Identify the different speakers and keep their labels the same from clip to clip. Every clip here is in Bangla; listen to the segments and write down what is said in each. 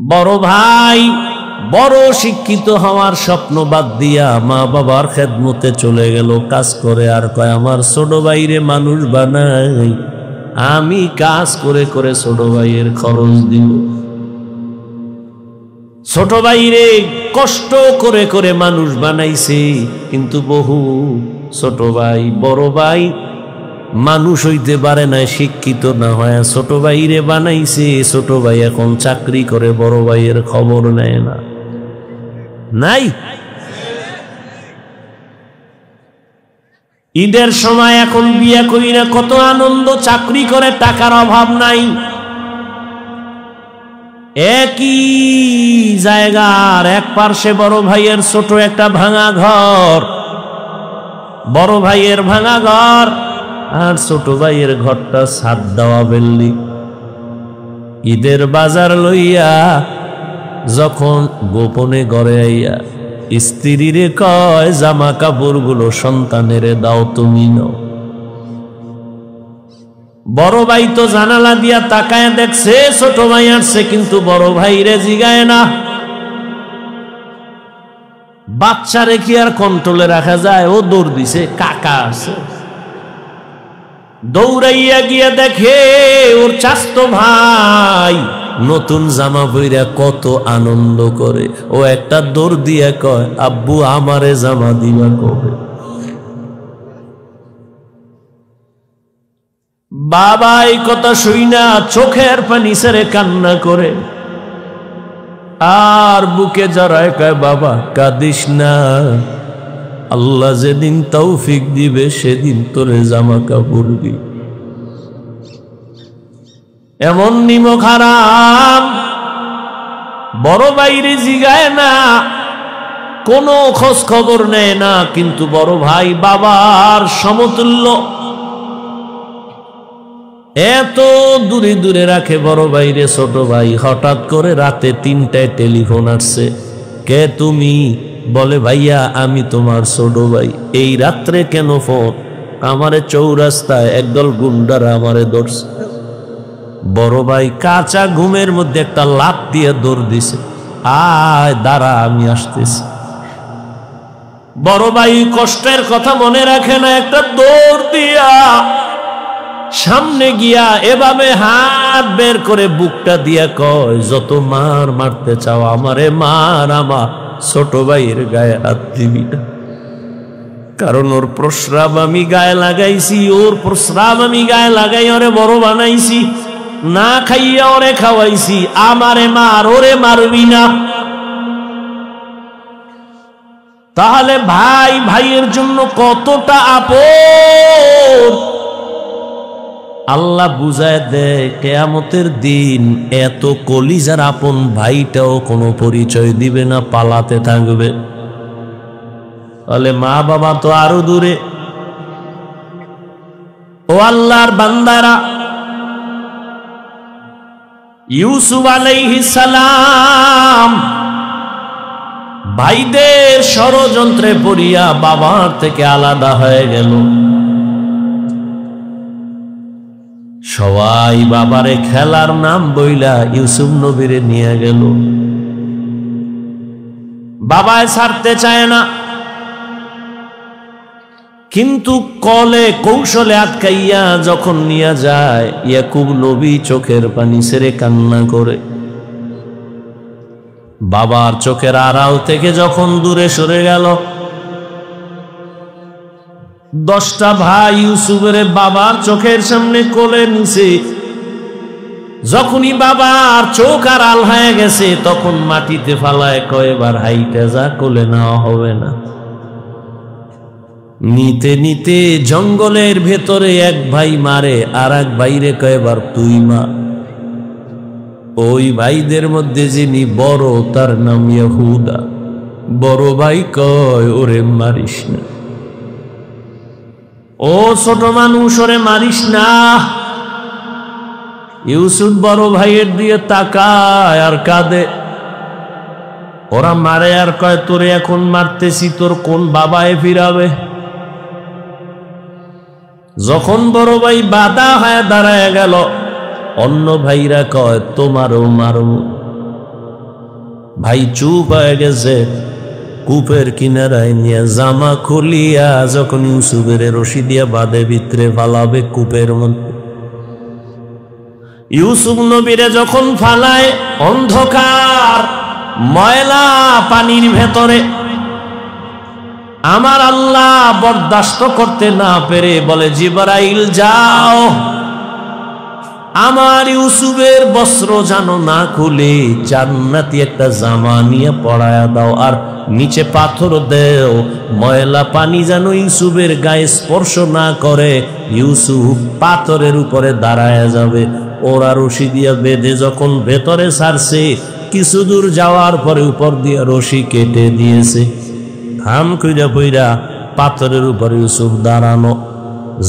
Speaker 1: বড় ভাই বড় শিক্ষিত হওয়ার স্বপ্ন বাদ দিয়া মা বাবার খেদমতে চলে গেল, কাজ করে। আর কয় আমার ছোট ভাইরে মানুষ বানাই, আমি কাজ করে করে ছোট ভাইয়ের খরচ দিব। ছোট ভাইরে কষ্ট করে করে মানুষ বানাইছে, কিন্তু বহু ছোট ভাই বড় ভাই মানুষ হইতে পারে না, শিক্ষিত না হয় ছোট ভাইরে বানাইছে। ছোট ভাই এখন চাকরি করে, বড় ভাইয়ের খবর নেয় না। নাই ঈদের সময় এখন বিয়ে করি না, কত আনন্দ, চাকরি করে, টাকার অভাব নাই। একই জায়গার এক পার্শ্বে বড় ভাইয়ের ছোট একটা ভাঙা ঘর, বড় ভাইয়ের ভাঙা ঘর আর ছোট ভাইয়ের ঘরটা ছাদ দেওয়া বিল্ডিং। ঈদের বাজার লইয়া যখন গোপনে ঘরে আইয়া স্ত্রীরে কয় জামা কাপড়গুলো সন্তানেরে দাও, তুমি নাও। বড় ভাই তো জানালা দিয়া তাকায় দেখছে ছোট ভাই আসছে, কিন্তু বড় ভাই রে জিগায় না। বাচ্চা রেখে আর কন্ট্রোলে রাখা যায়, ও দৌড় দিছে, কাকা আছে। দৌড়াইয়া গিয়া দেখে ওর চাচতো ভাই নতুন জামা পইরা কত আনন্দ করে। ও একটা দৌড় দিয়া কয় আব্বু আমারে জামা দিবা কবে? বাবা এই কথা শুই না চোখের পানি ছেড়ে কান্না করে, আর বুকে জড়ায় কয় বাবা কাঁদিস না, আল্লাহ যেদিন তৌফিক দিবে সেদিন তোরে জামা কাপড় দিবে। এমন নিমক হারাম বড় ভাইরে জিগায় না, কোনো খোঁজ খবর নেয় না, কিন্তু বড় ভাই বাবার সমতুল্য, এত দূরে দূরে রাখে বড় ভাইরে ছোট ভাই। হঠাৎ করে রাতে 3টায় টেলিফোন আসছে, কে তুমি? বলে ভাইয়া আমি তোমার ছোট ভাই। এই রাত্রে কেন ফোন? আমারে চৌরাস্তায় একদল গুন্ডারা আমারে ধরছে। বড় ভাই কাঁচা ঘুমের মধ্যে একটা লাফ দিয়ে দৌড় দিছে, আয় দাঁড়া আমি আসতেছি। বড় ভাই কষ্টের কথা মনে রাখে না, একটা দৌড় দিয়া সামনে গিয়া এভাবে হাত বের করে বুকটা দিয়া কয় যত মার মারতে চাও আমারে মার, আমার ছোট ভাইয়ের গায়ে হাত দিবি না, কারণ ওর প্রস্রাব আমি গায়ে লাগাইছি, ওর প্রস্রাব আমি গায়ে লাগাই ওরে বড় বানাইছি, না খাইয়া ওরে খাওয়াইছি, আমারে মার, ওরে মারবি না। তাহলে ভাই ভাইয়ের জন্য কতটা আপন আল্লাহ বুঝায় দেয়। কিয়ামতের দিন এত কলিজার আপন ভাইটাও কোনো পরিচয় দিবে না, পালাতে থাকবে। তাহলে মা বাবা তো আরো দূরে। ও আল্লাহর বান্দারা, ইউসুফ আলাইহিস সালাম ভাইদের ষড়যন্ত্রে পড়িয়া বাবার থেকে আলাদা হয়ে গেল। সবাই বাবারে খেলার নাম বইলা ইউসুফ নবীরে নিয়ে গেল। বাবায় ছাড়তে চায় না, কিন্তু কলে কৌশলে আটকাইয়া যখন নিয়ে যায় ইয়াকুব নবী চোখের পানি ছেড়ে কান্না করে। বাবার চোখের আড়াল থেকে যখন দূরে সরে গেল, 10টা ভাই ইউসুফের বাবার চোখের সামনে কোলে নিছে। যখনই বাবার চোখ আড়াল হয়ে গেছে তখন মাটিতে ফালায় কয়বার হাইটা যা, কোলে নেওয়া হবে না। নিতে নিতে জঙ্গলের ভেতরে এক ভাই মারে, আর এক ভাইরে কয়বার তুই মা। ওই ভাইদের মধ্যে যিনি বড় তার নাম ইয়াহুদা। বড় ভাই কয় ওরে মারিস না, ও ছোট মানুষ ওরে মারিস না। ইউসুফ বড় ভাইয়ের দিয়ে তাকায় আর কাঁদে। ওরা মারে আর কয় তোরে এখন মারতেছি, তোর কোন বাবায় ফিরাবে? যখন বড় ভাই বাধা হয়ে দাঁড়ায় গেল, অন্য ভাইরা কয় তোমারও মারব। ভাই চুপ হয়ে গেছে। কূপের কিনারায় নিয়ে জামা খুলিয়া যখন ইউসুফের রশি দিয়া বাঁধে ভিতরে ফালাবে কূপের মধ্যে, ইউসুফ নবীরে যখন ফালায় অন্ধকার ময়লা পানির ভেতরে, আমার আল্লাহ বরদাস্ত করতে না পেরে বলে, জিবরাইল যাও আমার ইউসুফের বস্ত্র যেন না খুলে জান্নাতি একটা জামা নিয়ে পরায়া দাও, আর নিচে পাথর দেও, ময়লা পানি যেন ইউসুফের গায়ে স্পর্শ না করে, ইউসুফ পাথরের উপরে দাঁড়ায়া যাবে। ওরা রশি দিয়া বেঁধে যখন ভেতরে ছাড়ছে, কিছু দূর যাওয়ার পরে উপর দিয়া রশি কেটে দিয়েছে। হাম কইরা পইরা পাথরের উপরে ইউসুফ দাঁড়ানো,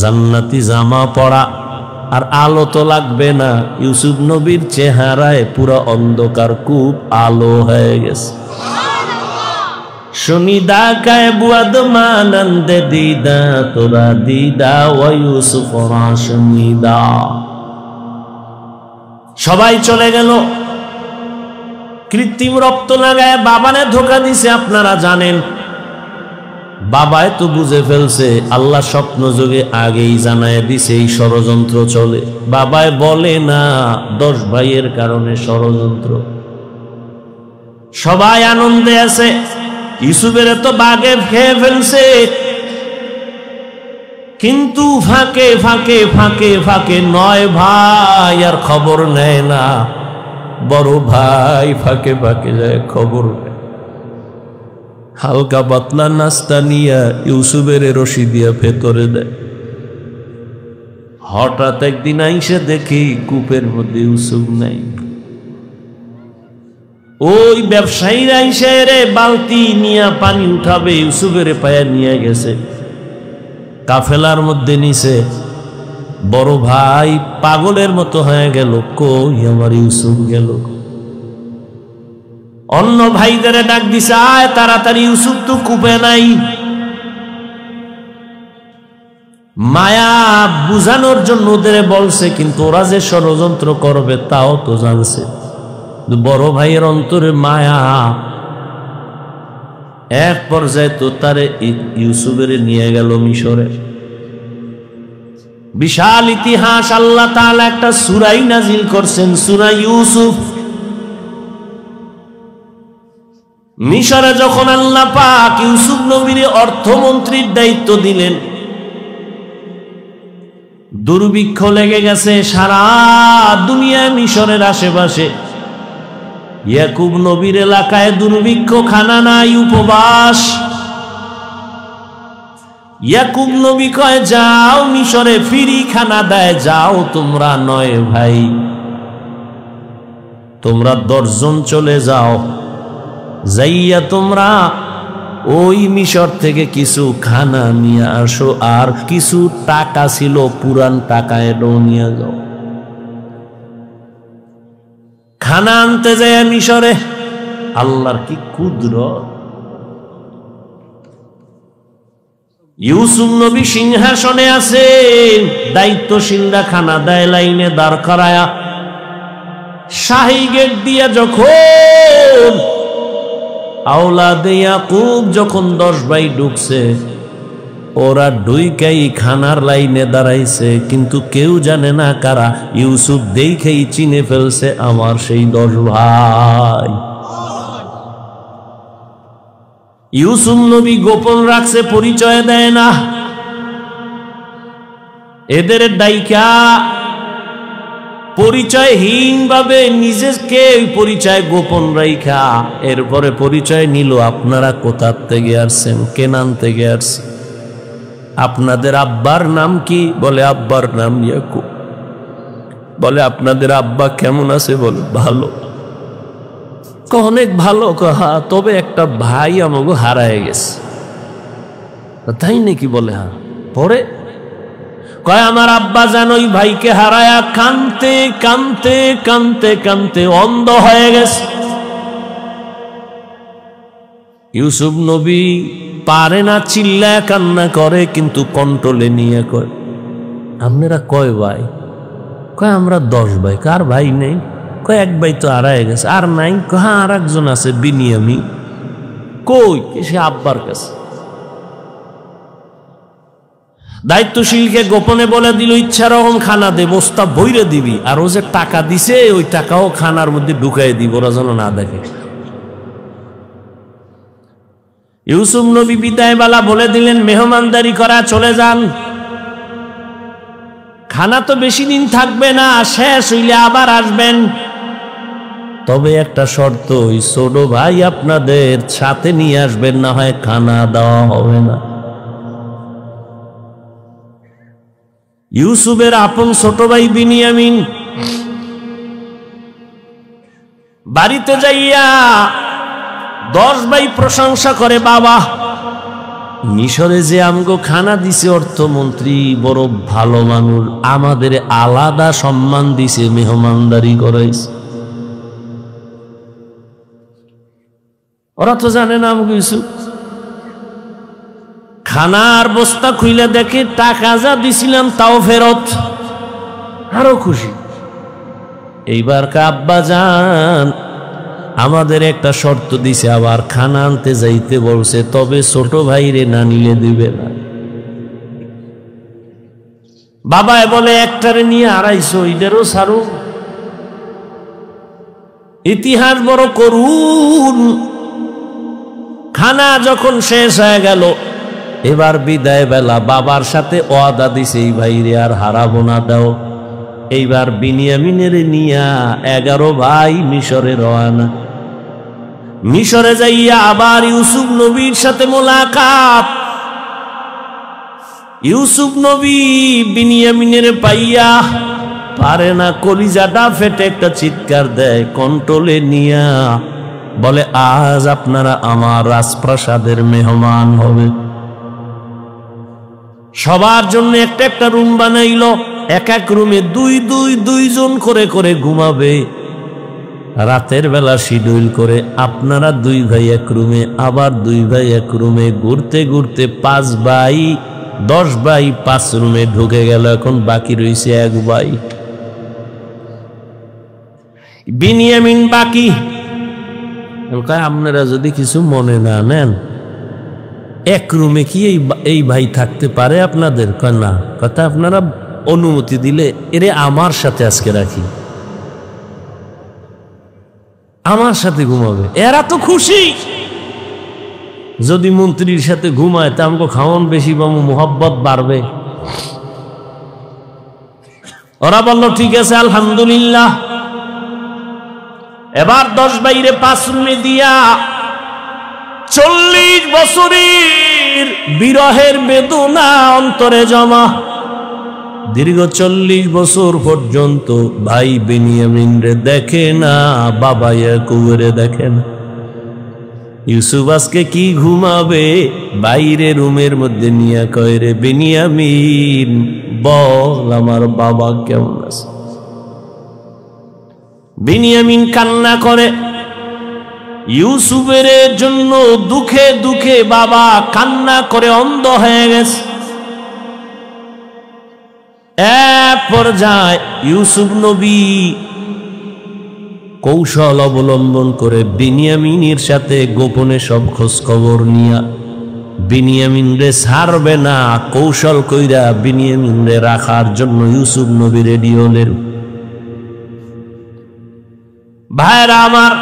Speaker 1: জান্নাতি জামা পরা, আর আলো তো লাগবে না। ইউসুফ নবীর চেহারায় পুরো অন্ধকার, কূপ আলো হয়ে গেছে। শুনিদা কায় বুয়াদ মানন্দে দিদা তোরা দিদা ওয়া ইউসুফ শুনিদা। সবাই চলে গেল। কৃত্রিম রক্ত লাগায় বাবানে ধোকা দিছে, আপনারা জানেন। বাবায় তো বুঝে ফেলছে, আল্লাহ স্বপ্ন যোগে আগেই জানায় দিছে এই ষড়যন্ত্র চলে। বাবায় বলে না 10 ভাইয়ের কারণে ষড়যন্ত্র। সবাই আনন্দে আছে, ইউসুফের তো বাগে খেয়ে ফেলছে, কিন্তু ফাঁকে ফাঁকে ফাঁকে ফাঁকে 9 ভাই আর খবর নেয় না। বড় ভাই ফাঁকে ফাঁকে যায়, খবর নেয়। হালকা পাতলা নাস্তা নিয়া ইউসুফের রশি দিয়া ভেতরে দেয়। হঠাৎ একদিন আইসে দেখি কূপের মধ্যে ইউসুফ নাই। ওই ব্যবসায়ীরা আইসে রে বালতি নিয়া পানি উঠাবে, ইউসুফের পায়া নিয়ে গেছে, কাফেলার মধ্যে নিছে। বড় ভাই পাগলের মতো হয়ে গেল, কই আমার ইউসুফ গেল। অন্য ভাইদের ডাক দিছে, আয় তাড়াতাড়ি, ইউসুফ তো কূপে নাই। মায়া বুঝানোর জন্য ওদের বলছে, কিন্তু ওরা যে ষড়যন্ত্র করবে তাও তো জানছে। বড় ভাইয়ের অন্তরে মায়া, এক পর্যায়ে তো তারে ইউসুফের নিয়ে গেল মিশরে। বিশাল ইতিহাস। আল্লাহ তাআলা একটা সূরাই নাজিল করছেন, সূরা ইউসুফ। মিশরে যখন আল্লাহ পাক ইউসুফ নবীর অর্থমন্ত্রীর দায়িত্ব দিলেন, দুর্ভিক্ষ লেগে গেছে সারা দুনিয়া, মিশরের আশেপাশে। ইয়াকুব নবীর এলাকায় দুর্ভিক্ষ, খানা নাই, উপবাস। ইয়াকুব নবী কয়, যাও মিশরে ফিরি খানা দেয়, যাও তোমরা 9 ভাই, তোমরা 10 জন চলে যাও, যাইয়া তোমরা ওই মিশর থেকে কিছু খানা নিয়ে আসো, আর কিছু টাকা ছিল পুরান টাকা, এটাও নিয়ে যাও। খানা আনতে যায় মিশরে। আল্লাহর কি কুদরত! ইউসুফ নবী সিংহাসনে আছেন, দায়িত্বশীলরা খানা দেয় লাইনে দাঁড় করায়া। শাহী গেট দিয়া যখন আওলাদে ইয়াকুব যখন 10 ভাই ঢুকছে, ওরা ঢুইকাই খানার লাইনে দাঁড়াইছে, কিন্তু কেউ জানে না কারা। ইউসুফ দেখেই চিনে ফেলছে আমার সেই 10 ভাই। ইউসুফ নবী গোপন রাখছে, পরিচয় দেয় না। এদের ডাইকা পরিচয়হীন ভাবে নিজেকে পরিচয় গোপন রাইখা এরপরে পরিচয় নিল, আপনারা কোথা থেকে আসছেন, কেনান থেকে আসছেন, আপনাদের আব্বার নাম কি? বলে আব্বার নাম ইয়াকুব। বলে আপনাদের আব্বা কেমন আছে? বলে ভালো। অনেক ভালো। হ্যাঁ, তবে একটা ভাই আমাকে হারায় গেছে। তাই নাকি? বলে হ্যাঁ। পরে কয় আমার আব্বা যেন ওই ভাইকে হারায়া কানতে কানতে কানতে কানতে অন্ধ হয়ে গেছে। ইউসুফ নবী পারে না, চিল্লায় কান্না করে, কিন্তু কন্ট্রোলে নিয়ে কয় আপনারা কয় ভাই? কয় আমরা 10 ভাই। কার ভাই নেই? কয় এক ভাই তো হারায় গেছে। আর নাই? হ্যাঁ আর একজন আছে বিনিয়ামিন। কই? সে আব্বার কাছে। দায়িত্বশীলকে গোপনে বলে দিল ইচ্ছা রকম খানা দে, বস্তা বইরে দিবি, আর ও যে টাকা দিছে ওই টাকাও খানার মধ্যে ঢুকাই দিব, ওরা যেন না দেখে। ইউসুফ নবী বিদায় বেলা বলে দিলেন মেহমানদারি করা, চলে যান। খানা তো বেশি দিন থাকবে না, শেষ হইলে আবার আসবেন। তবে একটা শর্ত, ওই ছোট ভাই আপনাদের সাথে নিয়ে আসবেন, না হয় খানা দেওয়া হবে না। ইউসুফের আপন ছোট ভাই বিনিয়ামিন বাড়িতে যাইয়া 10 ভাই প্রশংসা করে, বাবা মিশরে যে আমগো খানা দিছে অর্থমন্ত্রী বড় ভালো মানুষ, আমাদের আলাদা সম্মান দিছে, মেহমানদারি করাইছে। ওরা তো জানে না আমগো ইউসুফ। খানার বস্তা খুইলে দেখে টাকা যা দিছিলাম তাও ফেরত, আরো খুশি। এইবার আব্বা জান আমাদের একটা শর্ত দিছে, আবার খানা আনতে যাইতে বলছে, তবে ছোট ভাইরে না নিলে দিবে না। বাবায় বলে একটারে নিয়ে আড়াইশো, এটারও সারু। ইতিহাস বড় করুন। খানা যখন শেষ হয়ে গেল, এবার বিদায় বেলা বাবার সাথে ওয়াদা দিছে এই ভাইরে আর হারাবো না দাও। এইবার বিনিয়ামিনের নিয়া 11 ভাই মিশরে রওনা। মিশরে যাইয়া আবার ইউসুফ নবীর সাথে মোলাকাত। ইউসুফ নবী বিনিয়ামিনের পাইয়া পারে না, কলিজাটা ফেটে একটা চিৎকার দেয়, কন্ট্রোলে নিয়া বলে আজ আপনারা আমার রাজপ্রাসাদের মেহমান হবে। সবার জন্য একটা একটা রুম বানাইল, এক এক রুমে দুইজন করে করে ঘুমাবে। রাতের বেলা শিডিউল করে আপনারা 2 ভাই এক রুমে, আবার 2 ভাই এক রুমে, ঘুরতে ঘুরতে 5 ভাই 10 ভাই 5 রুমে ঢুকে গেল। এখন বাকি রয়েছে 1 ভাই বিনিয়ামিন বাকি। আপনারা যদি কিছু মনে না নেন, এক রুমে কি এই ভাই থাকতে পারে আপনাদের? কয় না। কথা আপনারা অনুমতি দিলে এরে আমার সাথে আজকে রাখি, আমার সাথে ঘুমাবে। এরা তো খুশি, যদি মন্ত্রীর সাথে ঘুমায় তা আমাকে খাওয়ান বেশি পাবো, মোহাব্বত বাড়বে। ওরা বলল ঠিক আছে আলহামদুলিল্লাহ। এবার 10 ভাইরে 5 রুমে দিয়া 40 বছরের বিরহের বেদনা অন্তরে জমা। দীর্ঘ 40 বছর পর্যন্ত ভাই বিনিয়ামিন রে দেখে না, বাবা ইয়াকুবরে দেখে না। ইউসুফ আজকে কি ঘুমাবে? বাইরে রুমের মধ্যে নিয়ে কয়, রে বিনিয়ামিন বল আমার বাবা কেমন আছে? বিনিয়ামিন কান্না করে। ইউসুফের জন্য দুঃখে দুঃখে বাবা কান্না করে অন্ধ হয়ে গেছে। এক পর্যায়ে ইউসুফ নবী কৌশল অবলম্বন করে বিনিয়ামিনের সাথে গোপনে সব খোঁজ খবর নিয়া বিনিয়ামিন রে ছাড়বে না, কৌশল কইরা বিনিয়ামিন রে রাখার জন্য ইউসুফ নবী রেডি হলেন। ভাইরা আমার,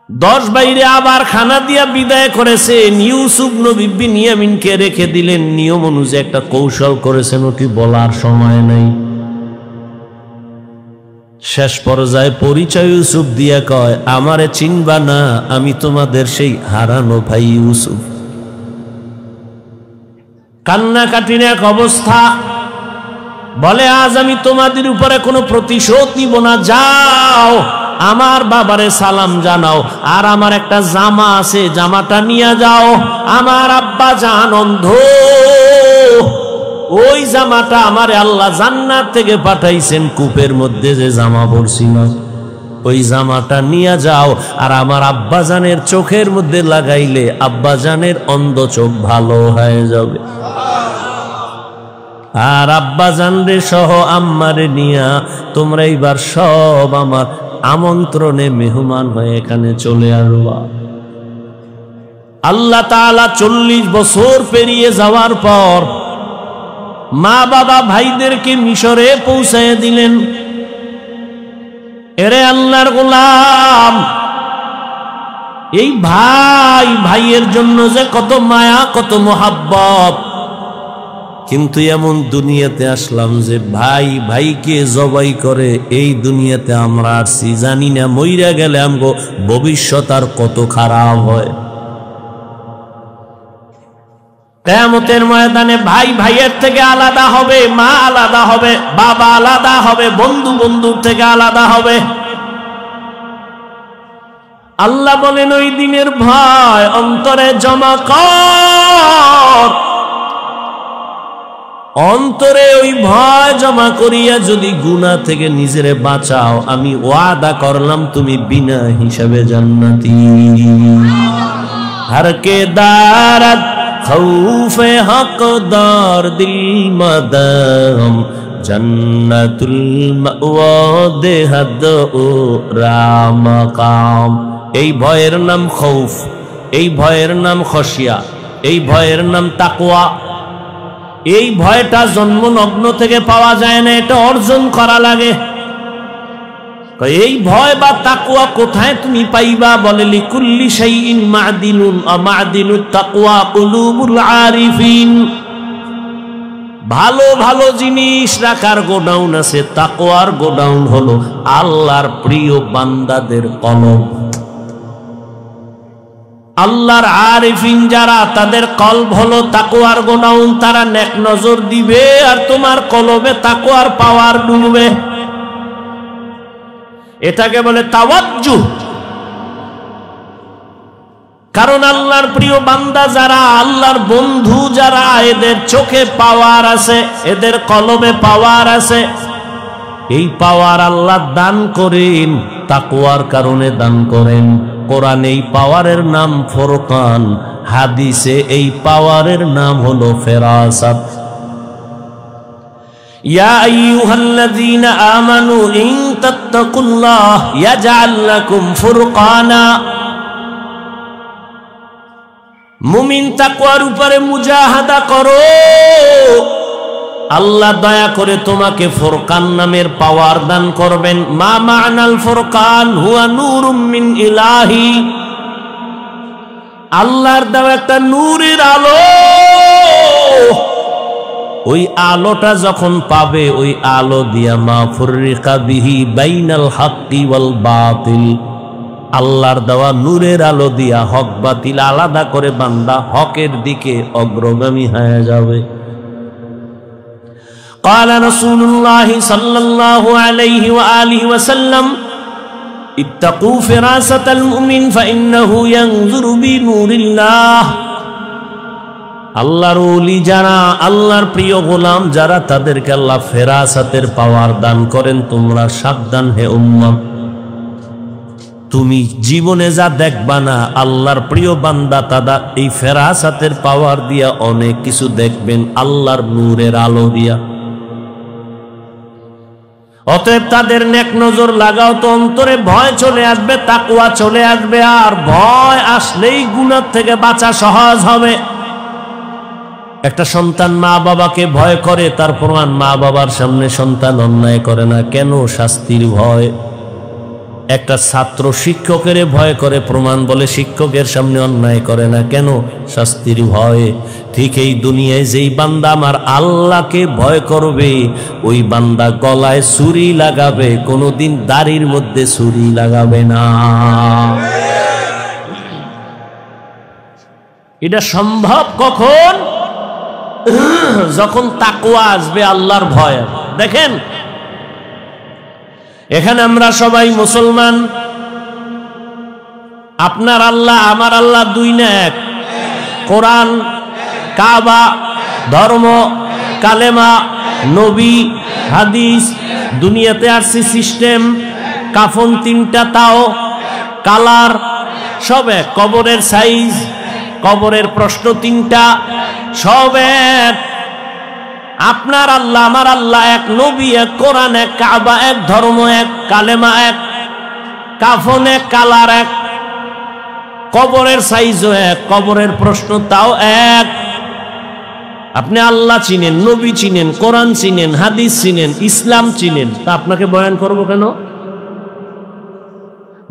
Speaker 1: 10 ভাইরে আবার খানা দিয়া বিদায় করেছেন। ইউসুফ নবী বিনিয়ামিনকে রেখে দিলেন। নিয়ম অনুযায়ী একটা কৌশল করেছেন, ওটি বলার সময় নাই। শেষ পর্যায়ে পরিচয় ইউসুফ দিয়া কয়, আমারে চিনবা না, আমি তোমাদের সেই হারানো ভাই ইউসুফ। কান্নাকাটির এক অবস্থা। বলে আজ আমি তোমাদের উপরে কোনো প্রতিশোধ নিব না, যাও আমার বাবারে সালাম জানাও, আর আমার একটা জামা আছে জামাটা নিয়ে যাও। আমার আব্বা জান অন্ধ, ওই জামাটা আমারে আল্লাহ জান্নাত থেকে পাঠাইছেন, কূপের মধ্যে যে জামা পরছিল ওই জামাটা নিয়ে যাও, আর আমার আব্বা জানের চোখের মধ্যে লাগাইলে আব্বা জানের অন্ধ চোখ ভালো হয়ে যাবে। আর আব্বা জানরে সহ আম্মারে নিয়া তোমরা এইবার সব আমার আমন্ত্রণে মেহমান হয়ে এখানে চলে আসবা। আল্লাহ তাআলা 40 বছর পেরিয়ে যাওয়ার পর মা বাবা ভাইদেরকে মিশরে পৌঁছায় দিলেন। এরে আল্লাহর গোলাম, এই ভাই ভাইয়ের জন্য যে কত মায়া কত মোহাব্বত, কিন্তু এমন দুনিয়াতে আসলাম যে ভাই ভাইকে জবাই করে এই দুনিয়াতে আমরা আসছি, জানি না মইরা গেলে আমগো ভবিষ্যৎ আর কত খারাপ হয়। কিয়ামতের ময়দানে ভাই ভাইয়ের থেকে আলাদা হবে, মা আলাদা হবে, বাবা আলাদা হবে, বন্ধু বন্ধুর থেকে আলাদা হবে। আল্লাহ বলেন ওই দিনের ভয় অন্তরে জমা কর, অন্তরে ওই ভয় জমা করিয়া যদি গুনাহ থেকে নিজেরে বাঁচাও, আমি ওয়াদা করলাম তুমি বিনা হিসাবে জান্নাতি। हर के दारत खौफे हकदार दिल मदम जन्नतुल मअवा देहद ও রামাকাম। এই ভয়ের নাম খৌফ, এই ভয়ের নাম খশিয়া, এই ভয়ের নাম তাকওয়া। এই ভয়টা জন্মলগ্ন থেকে পাওয়া যায় না, এটা অর্জন করা লাগে। এই ভয় বা তাকওয়া কোথায় তুমি পাইবা? বলে লিকুল্লি শাইইন মা'দিনুন মা'দিনুত তাকওয়া কুলুবুল আরিফিন। ভালো ভালো জিনিস রাখার গোডাউন আছে, তাকওয়ার গোডাউন হলো আল্লাহর প্রিয় বান্দাদের কলব। আল্লাহর আরিফিন যারা, তাদের কলব হলো তাকওয়ার গোডাউন। তারা নেক নজর দিবে আর তোমার কলবে তাকওয়ার পাওয়ার ডুববে। এটাকে বলে তাওয়াজ্জুহ। কারণ আল্লাহর প্রিয় বান্দা যারা, আল্লাহর বন্ধু যারা, এদের চোখে পাওয়ার আছে, এদের কলবে পাওয়ার আছে। এই পাওয়ার আল্লাহ দান করেন, তাকওয়ার কারণে দান করেন। কোরআনে এই পাওয়ারের নাম ফুরকান, হাদিসে এই পাওয়ারের নাম হলো ফেরাসাত। ইয়া আইয়ুহাল্লাযীনা আমানু ইন তাত্তাকুল্লাহ ইয়াজআল লাকুম ফুরকানা। মুমিন তাকওয়ার উপরে মুজাহাদা করো, আল্লাহ দয়া করে তোমাকে ফুরকান নামের পাওয়ার দান করবেন। মা মা'নাল ফুরকান হুয়া নূরুম মিন ইলাহি। আল্লাহর দেওয়া একটা নূরের আলো, ওই আলোটা যখন পাবে, ওই আলো দিয়া মা ফুররিকা বিহি বাইনাল হাক্কি ওয়াল বাতিল। আল্লাহর দেওয়া নূরের আলো দিয়া হক বাতিল আলাদা করে বান্দা হকের দিকে অগ্রগামী হয়ে যাবে। قال رسول الله صلى الله عليه وآله وسلم اتقوا فراسة المؤمن فإنه ينظر بنور الله। আল্লাহর ওলি যারা, আল্লাহর প্রিয় গোলাম যারা, তাদেরকে আল্লাহ ফেরাসাতের পাওয়ার দান করেন। তোমরা সাবধান হে উম্মত, তুমি জীবনে যা দেখবা না, আল্লাহর প্রিয় বান্দা তারা এই ফেরাসাতের পাওয়ার দিয়া অনেক কিছু দেখবেন, আল্লাহর নূরের আলো দিয়া। অতএব তাদের নেক নজর লাগাও তো অন্তরে ভয় চলে আসবে, তাকওয়া চলে আসবে। আর ভয় আসলেই গুনাহ থেকে বাঁচা সহজ হবে। একটা সন্তান মা বাবাকে ভয় করে, তার প্রমাণ মা বাবার সামনে সন্তান অন্যায় করে না, কেন? শাস্তির ভয়। একটা ছাত্র শিক্ষকের ভয় করে, প্রমাণ বলে শিক্ষকের সামনে অন্যায় করে না, কেন? শাস্তির ভয়ে। ঠিক এই দুনিয়ায় যেই বান্দা আমার আল্লাহকে ভয় করবে, ওই বান্দা গলায় ছুরি লাগাবে, কোনোদিন দাড়ির মধ্যে ছুরি লাগাবে না। এটা সম্ভব কখন? যখন তাকওয়া আসবে, আল্লাহর ভয়। দেখেন এখানে আমরা সবাই মুসলমান। আপনার আল্লাহ আমার আল্লাহ দুই না এক। কোরআন, কাবা, ধর্ম, কালেমা, নবী, হাদিস, দুনিয়াতে আসছে সিস্টেম, কাফন তিনটা, তাও কালার সব এক, কবরের সাইজ, কবরের প্রশ্ন তিনটা, সব এক। আপনার আল্লাহ আমার আল্লাহ এক, নবী এক, কোরআন এক, কাবা এক, ধর্ম এক, কালেমা এক, কাফন এক, কালার এক, কবরের সাইজও এক, কবরের প্রশ্ন তাও এক। আপনি আল্লাহ চিনেন, নবী চিনেন, কোরআন চিনেন, হাদিস চিনেন, ইসলাম চিনেন, তা আপনাকে বয়ান করব কেন?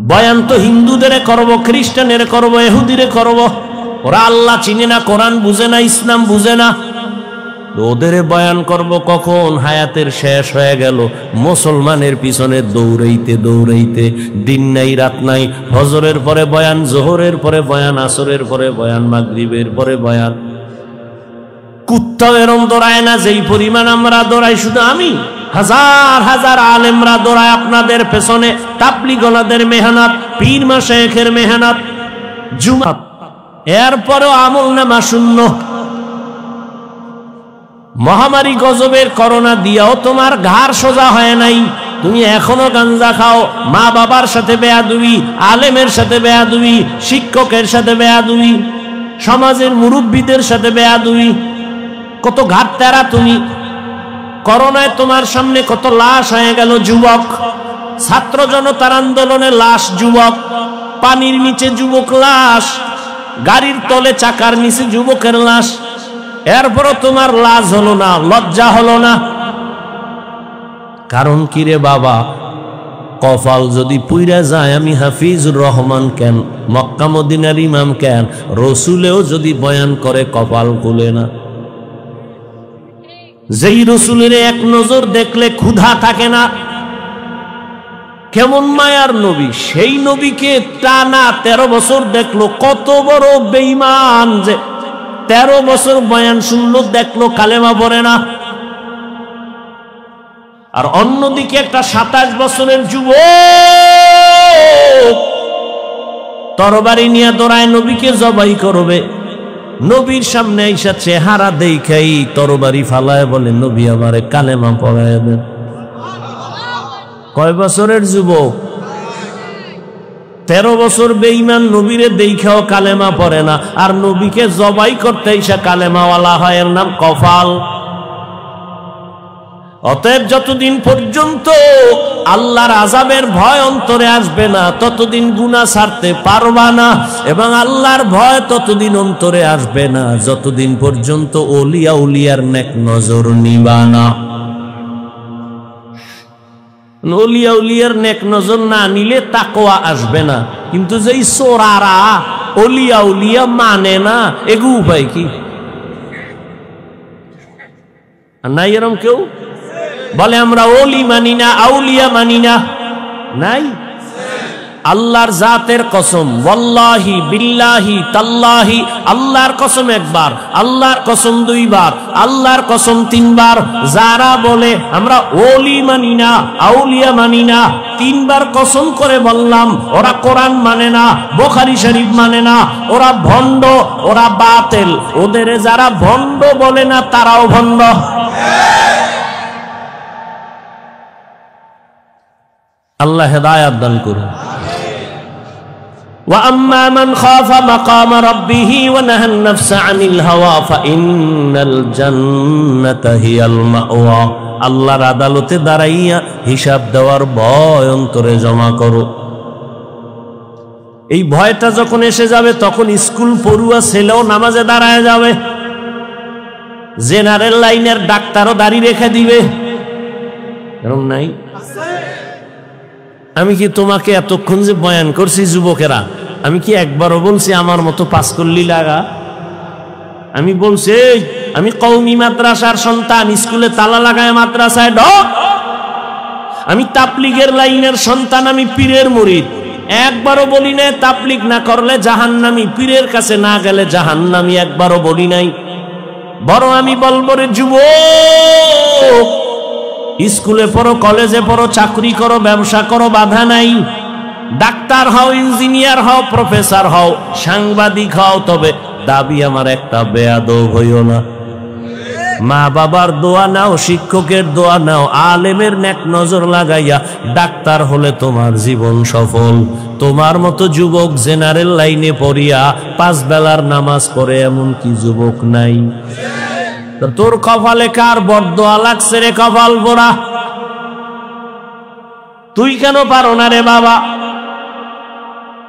Speaker 1: বয়ান তো হিন্দুদের করব, খ্রিস্টানের করব, ইহুদিরে করব। ওরা আল্লাহ চিনে না, কোরআন বুঝে না, ইসলাম বুঝে না, ওদের বয়ান করব কখন? হায়াতের শেষ হয়ে গেল, মুসলমানের পিছনে দৌড়াইতে দৌড়াইতে, দিন নাই রাত নাই, ফজরের পরে বয়ান, জোহরের পরে বয়ান, আসরের পরে বয়ান, মাগরিবের পরে বয়ান। কুত্তাও এরম দৌড়ায় না যেই পরিমাণ আমরা দৌড়াই। শুধু আমি, হাজার হাজার আলেমরা দৌড়ায় আপনাদের পেছনে, তাবলীগওয়ালাদের মেহনত, পীর মাশায়েখের মেহনত, জুমাত, এরপরেও আমল নামা শূন্য। মহামারী গজবের করোনা দিয়াও তোমার ঘাড় সোজা হয় নাই, তুমি এখনো গাঞ্জা খাও, মা বাবার সাথে বেয়াদবি, আলেমের সাথে বেয়াদবি, শিক্ষকের সাথে বেয়াদবি, সমাজের মুরব্বীদের সাথে বেয়াদবি, কত ঘাট তেরা তুমি। করোনায় তোমার সামনে কত লাশ হয়ে গেল, যুবক, ছাত্র জনতার আন্দোলনে লাশ যুবক, পানির নিচে যুবক লাশ, গাড়ির তলে চাকার নিচে যুবকের লাশ, এরপরও তোমার লাজ হলো না, লজ্জা হলো না। কারণ কি রে বাবা? কপাল যদি পুইরা যায়, আমি হাফিজুর রহমান কেন, মক্কা মদিনার ইমাম কেন, রসুলেও যদি বয়ান করে কপাল খুলে না। যেই রসুলের এক নজর দেখলে ক্ষুধা থাকে না, কেমন মায়ার নবী, সেই নবীকে টানা 13 বছর দেখলো, কত বড় বেঈমান যে 13 বছর বয়ান শুনলো, দেখলো কালেমা পড়ে না। আর অন্যদিকে একটা 27 বছরের যুবক তরবারি নিয়ে দৌড়ায় নবীকে জবাই করবে, নবীর সামনে আইসা চেহারা দেখাই তরবারি ফালায় বলে, নবী আমারে কালেমা পড়ায় দেন। কয় বছরের যুবক? 13 বছর বেঈমান, নবীরে দেখাও কালেমা পড়ে না, আর নবীকে জবাই করতে আইসা কালেমাওয়ালা হয়, এর নাম কপাল। অতএব যতদিন পর্যন্ত আল্লাহর আযাবের ভয় অন্তরে আসবে না, ততদিন গুনাহ ছাড়তে পারবা না, এবং আল্লাহর ভয় ততদিন অন্তরে আসবে না যতদিন পর্যন্ত ওলিয়া উলিয়ার নেক নজর নিবা না। ওলিয়া উলিয়ার নেক নজর না নিলে তাকওয়া আসবে না। কিন্তু যেই চোরারা ওলিয়া উলিয়া মানে না, এগু উপায় কি? নাই এরম কেউ বলে আমরা ওলি মানি না, আউলিয়া মানি না? নাই। আল্লাহর জাতের কসম, ওয়াল্লাহি বিল্লাহি তাল্লাহি, আল্লাহর কসম একবার, আল্লাহর কসম 2 বার, আল্লাহর কসম 3 বার, যারা বলে আমরা ওলি মানি না, আউলিয়া মানি না, 3 বার কসম করে বললাম, ওরা কোরআন মানে না, বুখারী শরীফ মানে না, ওরা ভণ্ড, ওরা বাতিল। ওদের যারা ভণ্ড বলে না, তারাও ভণ্ড। আল্লাহ হেদায়েত দান করুন। وأما من خاف مقام ربه ونهى النفس عن الهوى فإن الجنة هي المأوى। আল্লাহর আদালতে দাঁড়াইয়া হিসাব দেওয়ার ভয় অন্তরে জমা করো। এই ভয়টা যখন এসে যাবে, তখন স্কুল পড়ুয়া ছেলেও নামাজে দাঁড়ায় যাবে, জেনারেল লাইনের ডাক্তারও দাড়ি রেখে দিবে। এরকম নাই? আমি কি তোমাকে এতক্ষণ যে বয়ান করছি যুবকেরা, আমি কি একবারও বলছি আমার মতো পাস করলি লাগা? আমি বলছি আমি কওমি মাদ্রাসার সন্তান, স্কুলে তালা লাগায় মাদ্রাসায় ঢোক। আমি তাবলীগের লাইনের সন্তান, আমি পীরের মুরিদ। একবারও বলি নাই তাবলীগ না করলে জাহান্নামী, পীরের কাছে না গেলে জাহান্নামী, একবারও বলি নাই। বরং আমি বলবো রে যুবক, স্কুলে পড়ো, কলেজে পড়ো, চাকরি করো, ব্যবসা করো, বাধা নাই। ডাক্তার হও, ইঞ্জিনিয়ার হও, প্রফেসর হও, সাংবাদিক হও, তবে দাবি আমার একটা, বেয়াদব হইও না। মা বাবার দোয়া নাও, শিক্ষকের দোয়া নাও, আলেমের নেক নজর লাগাইয়া ডাক্তার হলে তোমার জীবন সফল। তোমার মতো যুবক জেনারেল লাইনে পড়িয়া 5 বেলার নামাজ পড়ে এমন কি যুবক নাই? তো তোর কপালে কার বরদোয়া লাগছে রে কপাল পোড়া? তুই কেন পারো না রে বাবা?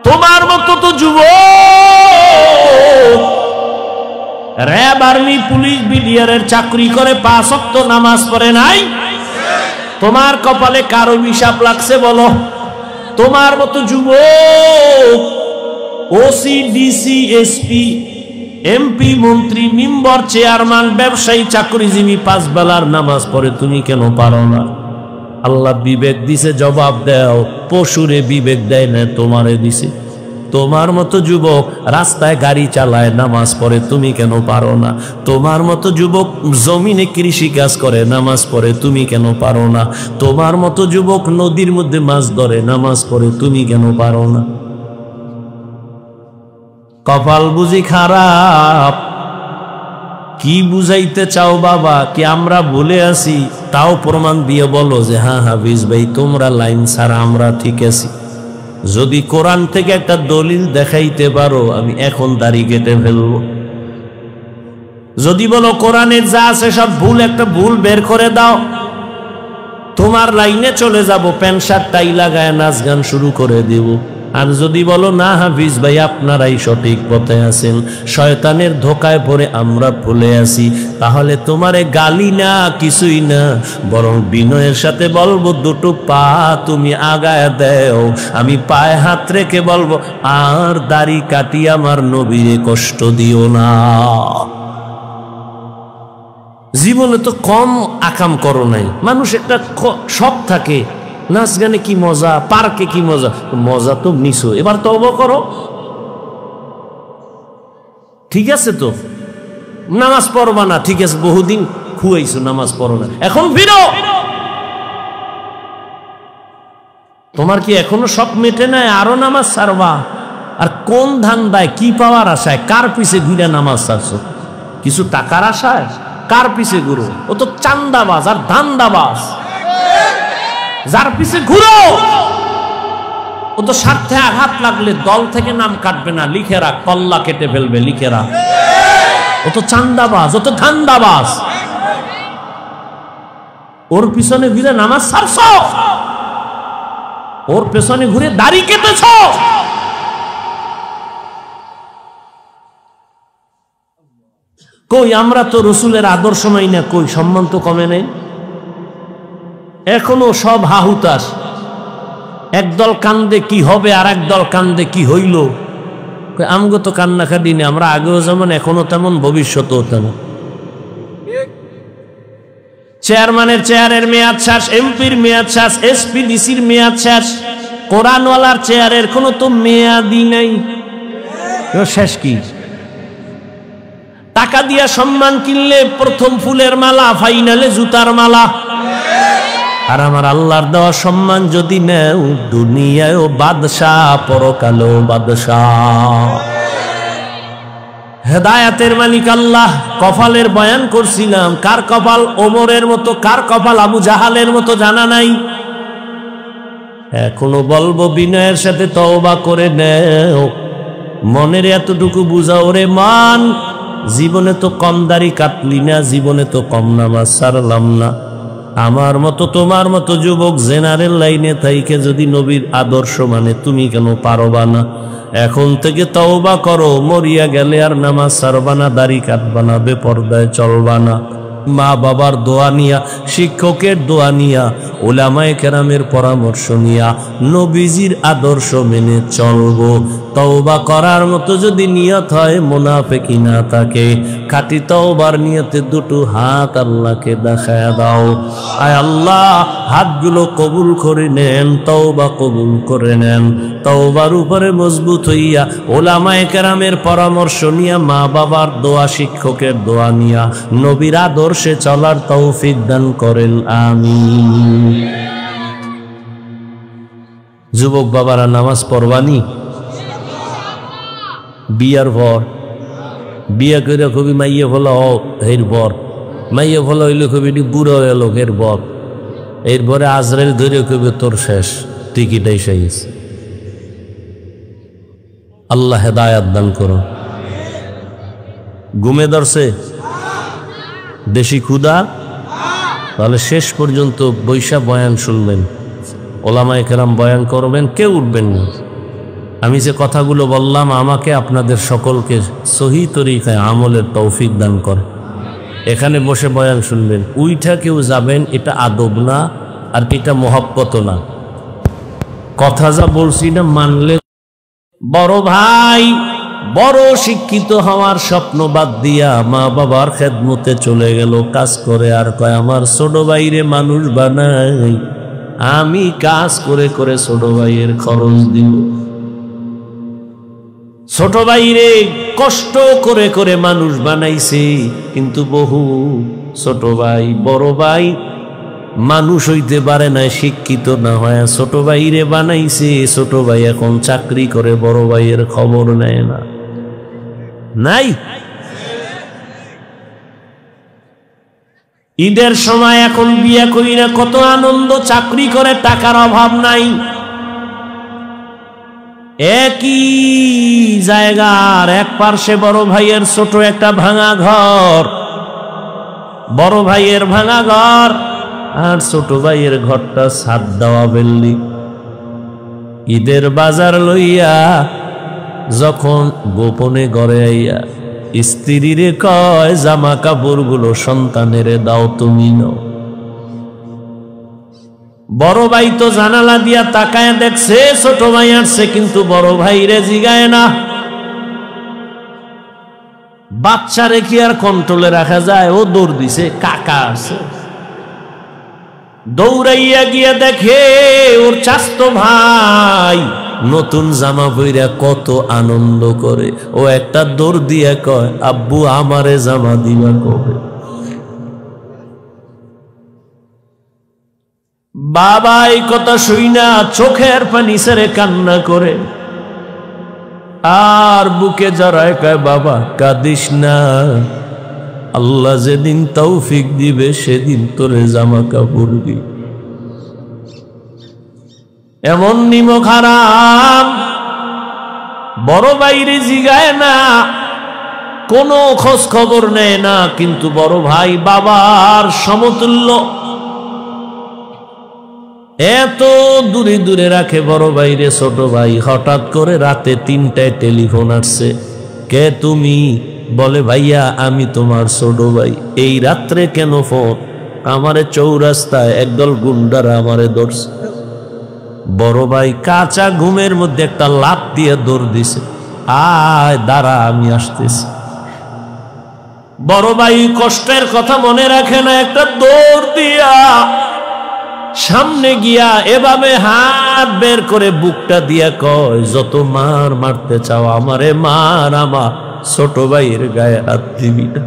Speaker 1: তোমার মতো তো যুবক র‍্যাব, আর্মি, পুলিশ, বিডিআরের চাকরি করে 5 ওয়াক্ত নামাজ পড়ে নাই। তোমার কপালে কার অভিশাপ লাগছে বলো? তোমার মতো যুবক ওসি, ডিসি, এসপি, এমপি, মন্ত্রী, মেম্বার, চেয়ারম্যান, ব্যবসায়ী, চাকরিজীবী 5 বেলার নামাজ পড়ে, তুমি কেন পারো না? আল্লাহ বিবেক দিছে, জবাব দাও। পশুরে বিবেক দেয় না, তোমারে দিছে। তোমার মতো যুবক রাস্তায় গাড়ি চালায়, নামাজ পড়ে, তুমি কেন পারো না? তোমার মতো যুবক জমিনে কৃষি কাজ করে, নামাজ পড়ে, তুমি কেন পারো না? তোমার মতো যুবক নদীর মধ্যে মাছ ধরে, নামাজ পড়ে, তুমি কেন পারো না? কপাল বুঝি খারাপ? কি বুঝাইতে চাও বাবা? কি আমরা ভুলে আছি? তাও প্রমাণ দিয়ে বলো যে হ্যাঁ হাফিজ ভাই, তোমরা লাইন ছাড়া আমরা ঠিক আছি। যদি কোরআন থেকে একটা দলিল দেখাইতে পারো, আমি এখন দাড়ি কেটে ফেলবো। যদি বলো কোরআনের যা আছে সব ভুল, একটা ভুল বের করে দাও, তোমার লাইনে চলে যাব, প্যান্ট শার্ট টাই লাগায় নাচ গান শুরু করে দেব। আর যদি বলো না হাফিজ ভাই, আপনারাই সঠিক পথে আছেন, শয়তানের ধোকায় পড়ে আমরা ভুলে আছি, তাহলে তোমারে গালি না, কিছুই না, বরং বিনয়ের সাথে বলবো, দুটো পা তুমি আগায় দেও। আমি পায়ে হাত রেখে বলবো, আর দাড়ি কাটি আমার নবীরে কষ্ট দিও না। জীবনে তো কম আকাম করো নাই। মানুষ একটা শখ থাকে, নাচ গানে কি মজা, পার্কে কি মজা, মজা তো নিছো, এবার তওবা করো। ঠিক আছে তো, নামাজ পড়বা না, ঠিক আছে, বহুদিন খুয়াইছো, নামাজ পড়ো না, এখন ফিরো। তোমার কি এখনো শখ মেটে নাই? আরো নামাজ ছাড়বা? আর কোন ধান্দায়, কি পাওয়ার আশায়, কার পিছে ঘুরে নামাজ ছাড়ছো? কিছু টাকার আশায়? কার পিছে ঘুরো? ও তো চান্দাবাজ আর ধান্দাবাজ। যার পিছে ঘুরো ও তো স্বার্থে আঘাত লাগলে দল থেকে নাম কাটবে না, লিখে রাখ, কল্লা কেটে ফেলবে, লিখে রাখ। ও তো চান্দাবাজ, ও তো ধান্দাবাজ। ওর পিছনে ঘুরে নামাজ ছাড়ছ, ওর পেছনে ঘুরে দাড়ি কেটেছ। কই আমরা তো রসুলের আদর্শ মাই না, কই সম্মান তো কমে নেই। এখনো সব হাহুতাস, একদল কান্দে কি হবে আর একদল কান্দে কি হইল। আমগো তো কান্নাকাটি নেই, আমরা আগেও যেমন এখনো তেমন, ভবিষ্যতেও তেমন। চেয়ারম্যানের চেয়ারের মেয়াদ শেষ, এমপির মেয়াদ শেষ, এসপি ডিসির মেয়াদ শেষ, কোরআনওয়ালার চেয়ারের কোনো তো মেয়াদই নেই। শেষ কি? টাকা দিয়া সম্মান কিনলে প্রথম ফুলের মালা, ফাইনালে জুতার মালা। আর আমার আল্লাহর দেওয়া সম্মান যদি নেও, দুনিয়ায়ও বাদশাহ, পরকালেও বাদশাহ। হেদায়াতের মালিক আল্লাহ। কপালের বয়ান করছিলাম, কার কপাল ওমরের মতো, কার কপাল আবু জাহালের মতো জানা নাই। এখনো বলবো, বিনয়ের সাথে তওবা করে নেও, মনের এতটুকু বুঝাও রে মান, জীবনে তো কম দাড়ি কাটলি না, জীবনে তো কম নামাজ ছাড়লাম না। আমার মতো তোমার মতো যুবক জেনারেল লাইনে থাইকে যদি নবীর আদর্শ মানে, তুমি কেন পারবা না? এখন থেকে তওবা করো, মরিয়া গেলে আর নামাজ ছাড়বা না, দাড়ি কাটবা না, বেপরদায় চলবা না। মা বাবার দোয়া নিয়া, শিক্ষকের দোয়া নিয়া, উলামায়ে কেরামের পরামর্শ নিয়া, নবীজির আদর্শ মেনে চলবো। তওবা করার মতো যদি নিয়ত হয়, মুনাফিকি না থাকে, খাঁটি তওবার নিয়তে দুটো হাত আল্লাহকে দেখায়া দাও। আয় আল্লাহ, হাতগুলো কবুল করে নেন, তওবা কবুল করে নেন। তওবার উপরে মজবুত হইয়া, উলামায়ে কেরামের পরামর্শ নিয়া, মা বাবার দোয়া, শিক্ষকের দোয়া নিয়া, নবীর আদর্শে চলার তৌফিক দান করেন, আমিন। যুবক বাবারা, নামাজ পড়বানি? বিয়ার পর, বিয়া করে কবি মাইয়ে ফলা এর পর, মাইয়ে ফলা হইলে কবি বুড়ো এলো এর পর, এরপরে আজরাইল ধরে কবি তোর শেষ, টিকিট এসে গেছে। আল্লাহ হেদায়াত দান করো। ঘুমে ধরছে? দেশি ক্ষুধা? তাহলে শেষ পর্যন্ত বৈশা বয়ান শুনবেন, ওলামায়ে কেরাম বয়ান করবেন, কেউ উঠবেন না। আমি যে কথাগুলো বললাম আমাকে আপনাদের সকলকে সহি তরিকায় আমলের তৌফিক দান করে। এখানে বসে বয়ান শুনবেন, উইঠা কেউ যাবেন, এটা আদব না, আর এটা মহব্বত না। কথা যা বলছি না মানলে। বড় ভাই বড় শিক্ষিত হওয়ার স্বপ্ন বাদ দিয়া মা বাবার খেদমতে চলে গেল, কাজ করে, আর কয় আমার ছোট ভাইরে মানুষ বানাই, আমি কাজ করে করে ছোট ভাইয়ের খরচ দিব। ছোট ভাইরে কষ্ট করে করে মানুষ বানাইছে, কিন্তু বহু ছোট ভাই বড় ভাই মানুষ হইতে পারে না, শিক্ষিত না হয় ছোট ভাইরে বানাইছে। ছোট ভাই এখন চাকরি করে, বড় ভাইয়ের খবর নেয় না। নাই? ঈদের সময় এখন বিয়ে করি না, কত আনন্দ, চাকরি করে, টাকার অভাব নাই। একই জায়গার এক পার্শ্বে বড় ভাইয়ের ছোট একটা ভাঙা ঘর, বড় ভাইয়ের ভাঙা ঘর, আর ছোট ভাইয়ের ঘরটা ছাদ দেওয়া বিল্ডিং। ঈদের বাজার লইয়া যখন গোপনে ঘরে আইয়া স্ত্রীরে কয় জামা কাপড় গুলো সন্তানেরে দাও, তুমি নাও। বড় ভাই তো জানালা দিয়া তাকায় দেখছে ছোট ভাই আসছে, কিন্তু বড় ভাইরে জিগায় না। বাচ্চারে কি আর কন্ট্রোলে রাখা যায়? ও দৌড় দিছে, কাকা আছে। দৌড়াইয়া গিয়া দেখে ওর চাচতো ভাই নতুন জামা পইরা কত আনন্দ করে। ও একটা দৌড় দিয়া কয়, আব্বু আমারে জামা দিবা কবে? বাবা এই কথা শুইনা চোখের পানি ছেড়ে কান্না করে, আর বুকে জড়ায় কয়, বাবা কাঁদিস না, আল্লাহ যেদিন তৌফিক দিবে সেদিন তোরে জামা কাপড় দিবে। এমন নিমক হারাম বড় বাইরে জিগায় না, কোনো খোঁজ খবর নেয় না, কিন্তু বড় ভাই বাবার সমতুল্য, এত দূরে দূরে রাখে বড় ভাইরে ছোট ভাই। হঠাৎ করে রাতে 3টায় টেলিফোন আসছে, কে তুমি? বলে ভাইয়া আমি তোমার ছোট ভাই। এই রাত্রে কেন ফোন? আমারে চৌরাস্তায় একদল গুন্ডারা আমারে ধরছে। বড় ভাই কাঁচা ঘুমের মধ্যে একটা লাফ দিয়ে দৌড় দিছে, আয় দাঁড়া আমি আসতেছি। বড় ভাই কষ্টের কথা মনে রাখে না, একটা দৌড় দিয়া সামনে গিয়া এভাবে হাত বের করে বুকটা দিয়া কয়, যত মার মারতে চাও আমারে মার, আমার ছোট ভাইয়ের গায়ে হাত দিবি না,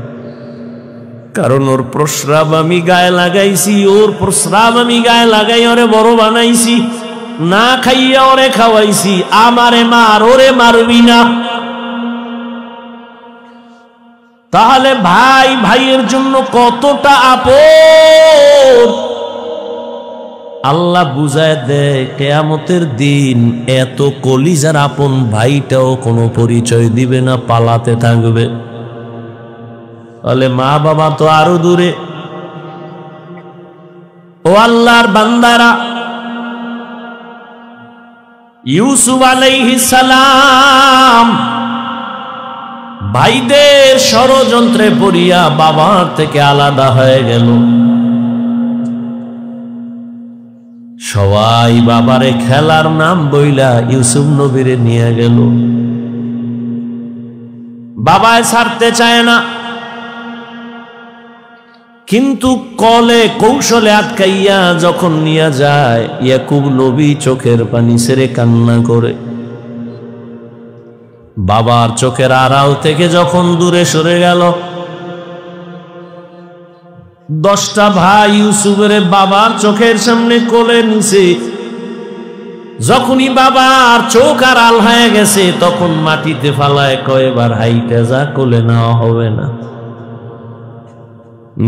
Speaker 1: কারণ ওর প্রস্রাব আমি গায়ে লাগাইছি, ওর প্রস্রাব আমি গায়ে লাগাই ওরে বড় বানাইছি, না খাইয়া ওরে খাওয়াইছি, আমারে মার, ওরে মারবি না। তাহলে ভাই ভাইয়ের জন্য কতটা আপন আল্লাহ বুঝায় দেয়। কিয়ামতের দিন এত কলিজার আপন ভাইটাও কোনো পরিচয় দিবে না, পালাতে থাকবে। তাহলে মা বাবা তো আরো দূরে। ও আল্লাহর বান্দারা, ইউসুফ আলাইহিস সালাম ভাইদের ষড়যন্ত্রে পড়িয়া বাবার থেকে আলাদা হয়ে গেল। সবাই বাবারে খেলার নাম বইলা ইউসুফ নবীরে নিয়ে গেল। বাবায় ছাড়তে চায় না, কিন্তু কলে কৌশলে আটকাইয়া যখন নিয়ে যায়, ইয়াকুব নবী চোখের পানি ছেড়ে কান্না করে। বাবার চোখের আড়াল থেকে যখন দূরে সরে গেল, 10টা ভাই ইউসুফের বাবার চোখের সামনে কোলে নিছে। যখনই বাবার চোখ আড়াল হয়ে গেছে, তখন মাটিতে ফালায় কয়, এবার হাইটা যা, কোলে নেওয়া হবে না।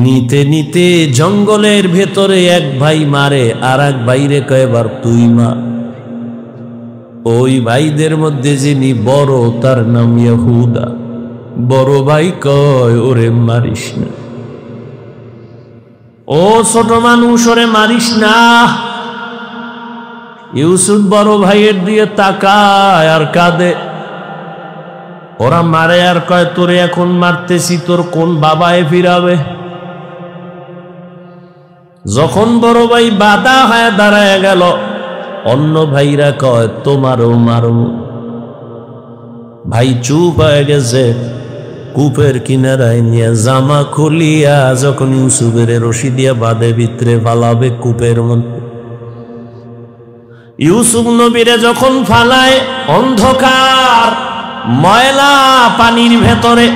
Speaker 1: নিতে নিতে জঙ্গলের ভেতরে এক ভাই মারে, আর এক ভাইরে কয়, এবার তুই মা। ওই ভাইদের মধ্যে যিনি বড় তার নাম ইহুদা। বড় ভাই কয়, ওরে মারিস না, ও ছোট মানুষ, ওরে মারিস না। ইউসুফ বড় ভাইয়ের দিয়ে তাকায় আর কাঁদে। ওরা মারে আর কয়, তোরে এখন মারতেছি, তোর কোন বাবায় ফিরাবে? যখন বড় ভাই বাধা হয়ে দাঁড়ায় গেল, অন্য ভাইরা কয়, তোমারও মারব। ভাই চুপ হয়ে গেছে। কূপের কিনারায় নিয়ে জামা খুলিয়া যখন ইউসুফের রশি দিয়া বাঁধে ভিতরে ফালাবে কূপের মধ্যে, ইউসুফ নবীরে যখন ফালায় অন্ধকার ময়লা পানির ভেতরে,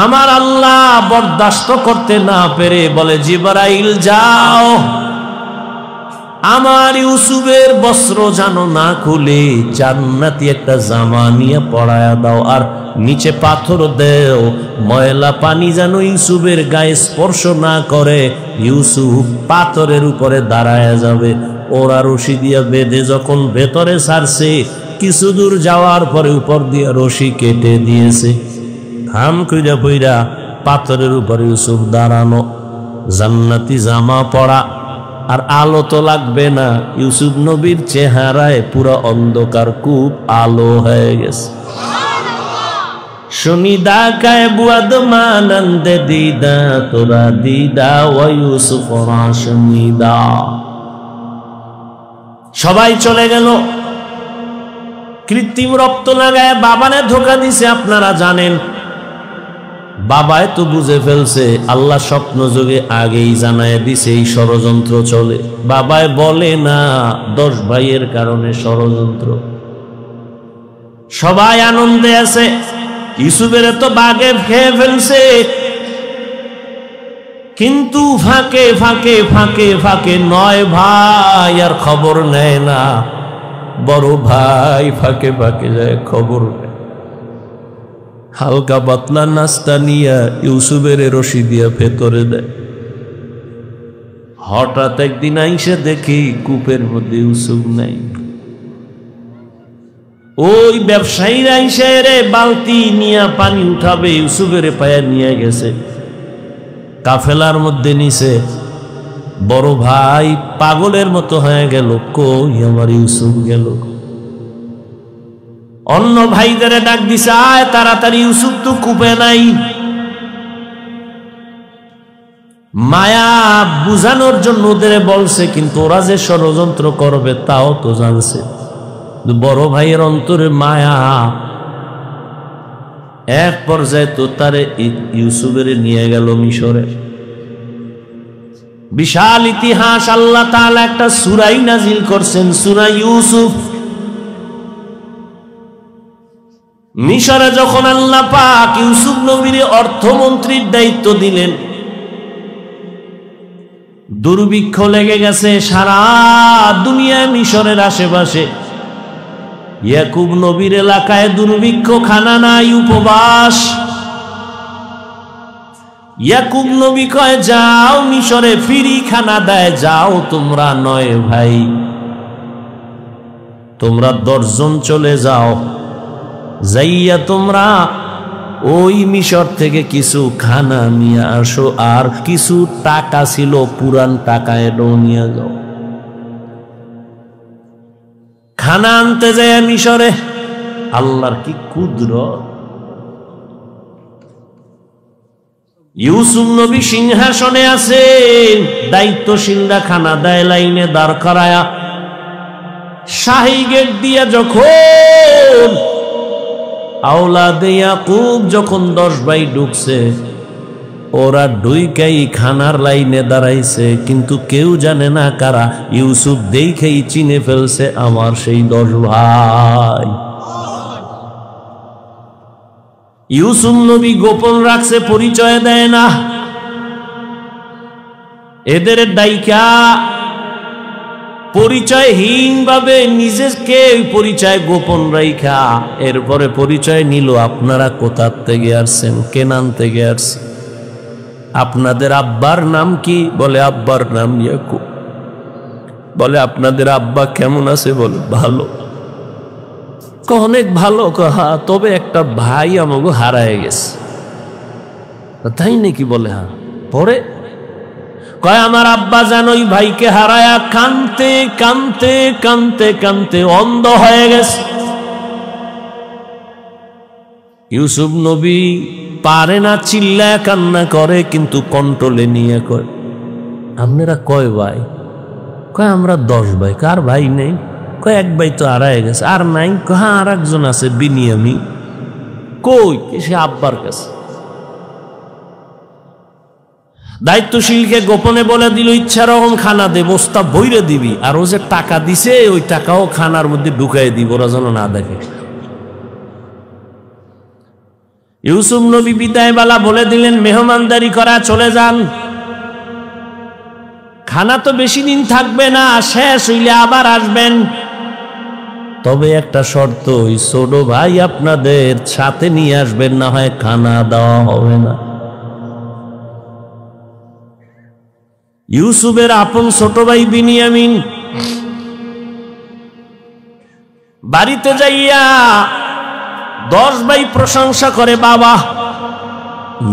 Speaker 1: আমার আল্লাহ বরদাস্ত করতে না পেরে বলে, জিবরাইল যাও, আমার ইউসুফের বস্ত্র যেন না খুলে জান্নাতি একটা জামা নিয়ে পরায়া দাও, আর নিচে পাথর দেও, ময়লা পানি যেন ইউসুফের গায়ে স্পর্শ না করে। ইউসুফ পাথরের উপরে দাঁড়ায় যাবে। ওরা রশি দিয়া বেঁধে যখন ভেতরে ছাড়ছে, কিছু দূর যাওয়ার পরে উপর দিয়ে রশি কেটে দিয়েছে। হাম কইরা পইরা পাথরের উপরে ইউসুফ দাঁড়ানো, জান্নাতি জামা পরা, আর আলো তো লাগবে না। ইউসুফ নবীর চেহারায় পুরো অন্ধকার, কূপ আলো হয়ে গেছে। শুনিদা কায় বুয়াদ মানন্দে দিদা তোরা দিদা ও ইউসুফ শুনিদা। সবাই চলে গেল। কৃত্রিম রক্ত লাগায় বাবানে ধোকা দিছে, আপনারা জানেন। বাবায় তো বুঝে ফেলছে, আল্লাহ স্বপ্ন যোগে আগেই জানায় দিছে এই ষড়যন্ত্র চলে। বাবায় বলে না 10 ভাইয়ের কারণে ষড়যন্ত্র। সবাই আনন্দে আছে। ইউসুফের তো বাগে খেয়ে ফেলছে, কিন্তু ফাঁকে ফাঁকে ফাঁকে ফাঁকে 9 ভাই আর খবর নেয় না। বড় ভাই ফাঁকে ফাঁকে যায়, খবর নেয়। হালকা পাতলা নাস্তা নিয়ে ইউসুফের রশি দিয়া ভেতরে দেয়। হঠাৎ একদিন আইসে দেখি কূপের মধ্যে ইউসুফ নাই। ওই ব্যবসায়ীরা আইসে রে বালতি নিয়ে পানি উঠাবে, ইউসুফের পায়া নিয়ে গেছে, কাফেলার মধ্যে নিছে। বড় ভাই পাগলের মতো হয়ে গেল, কই আমার ইউসুফ গেল? অন্য ভাইদের ডাক দিছে, আয় তাড়াতাড়ি, ইউসুফ তো কূপে নাই। মায়া বুঝানোর জন্য ওদের বলছে, কিন্তু ওরা যে ষড়যন্ত্র করবে তাও তো জানছে। বড় ভাইয়ের অন্তরে মায়া। এক পর্যায়ে তো তারে ইউসুফের নিয়ে গেল মিশরে। বিশাল ইতিহাস। আল্লাহ তাআলা একটা সূরাই নাজিল করছেন, সূরা ইউসুফ। মিশরে যখন আল্লাহ পাক ইউসুফ নবীর অর্থমন্ত্রীর দায়িত্ব দিলেন, দুর্ভিক্ষ লেগে গেছে সারা দুনিয়ায়। মিশরের আশেপাশে ইয়াকুব নবীর এলাকায় দুর্ভিক্ষ, খানা নাই, উপবাস। ইয়াকুব নবী কয়, যাও মিশরে ফিরি খানা দেয়, যাও তোমরা 9 ভাই, তোমরা 10 জন চলে যাও, যাইয়া তোমরা ওই মিশর থেকে কিছু খানা নিয়ে আসো, আর কিছু টাকা ছিল পুরান টাকা, এটাও নিয়ে যাও। খানা আনতে যায় মিশরে। আল্লাহর কি কুদরত! ইউসুফ নবী সিংহাসনে আছেন, দায়িত্বশীলরা খানা দেয় লাইনে দাঁড় করায়া। শাহী গেট দিয়া যখন আওলাদে ইয়াকুব যখন 10 ভাই ঢুকছে, ওরা ঢুইকাই খানার লাইনে দাঁড়াইছে, কিন্তু কেউ জানে না কারা। ইউসুফ দেখেই চিনে ফেলছে, আমার সেই 10 ভাই। ইউসুফ নবী গোপন রাখছে, পরিচয় দেয় না। এদের ডাইকা পরিচয়হীন ভাবে নিজেকে পরিচয় গোপন রাইখা এরপরে পরিচয় নিল, আপনারা কোথা থেকে আসছেন? কেনান থেকে আসছেন। আপনাদের আব্বার নাম কি? বলে আব্বার নাম ইয়াকুব। বলে আপনাদের আব্বা কেমন আছে? বলে ভালো। অনেক ভালো। হা, তবে একটা ভাই আমাকে হারায় গেছে। তাই নাকি? বলে হ্যাঁ। পরে কয় আমার আব্বা জান ওই ভাইকে হারায়া কানতে কানতে কানতে কানতে অন্ধ হয়ে গেছে। ইউসুফ নবী পারে না, চিল্লায় কান্না করে, কিন্তু কন্ট্রোলে নিয়ে কয় আপনারা কয় ভাই? কয় আমরা 10 ভাই। কার ভাই নেই? কয় এক ভাই তো হারায় গেছে। আর নাই? হ্যাঁ আর একজন আছে, বিনিয়ামিন। কই? সে আব্বার কাছে। দায়িত্বশীলকে গোপনে বলে দিল ইচ্ছা রকম খানা দে, বস্তা বইরে দিবি, আর ও যে টাকা দিছে ওই টাকাও খানার মধ্যে ঢুকাই দিব, ওরা যেন না দেখে। ইউসুফ নবী বিদায় বেলা বলে দিলেন মেহমানদারি করা চলে যান, খানা তো বেশি দিন থাকবে না, শেষ হইলে আবার আসবেন। তবে একটা শর্ত, ওই ছোট ভাই আপনাদের সাথে নিয়ে আসবেন, না হয় খানা দেওয়া হবে না। ইউসুফের আপন ছোট ভাই বিনিয়ামিন বাড়িতে যাইয়া 10 ভাই প্রশংসা করে, বাবা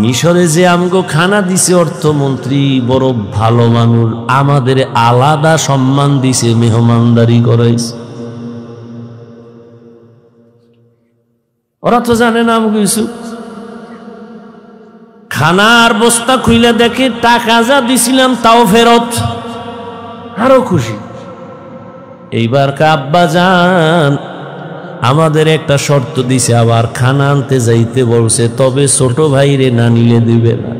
Speaker 1: মিশরে যে আমগো খানা দিছে অর্থমন্ত্রী বড় ভালো মানুষ, আমাদের আলাদা সম্মান দিছে, মেহমানদারি করাইছে। ওরা তো জানে না আমগো ইউসুফ। খানার বস্তা খুইলে দেখে টাকা যা দিছিলাম তাও ফেরত, আরো খুশি। এইবার আব্বা জান আমাদের একটা শর্ত দিছে, আবার খানা আনতে যাইতে বলছে, তবে ছোট ভাইরে না নিলে দিবে না।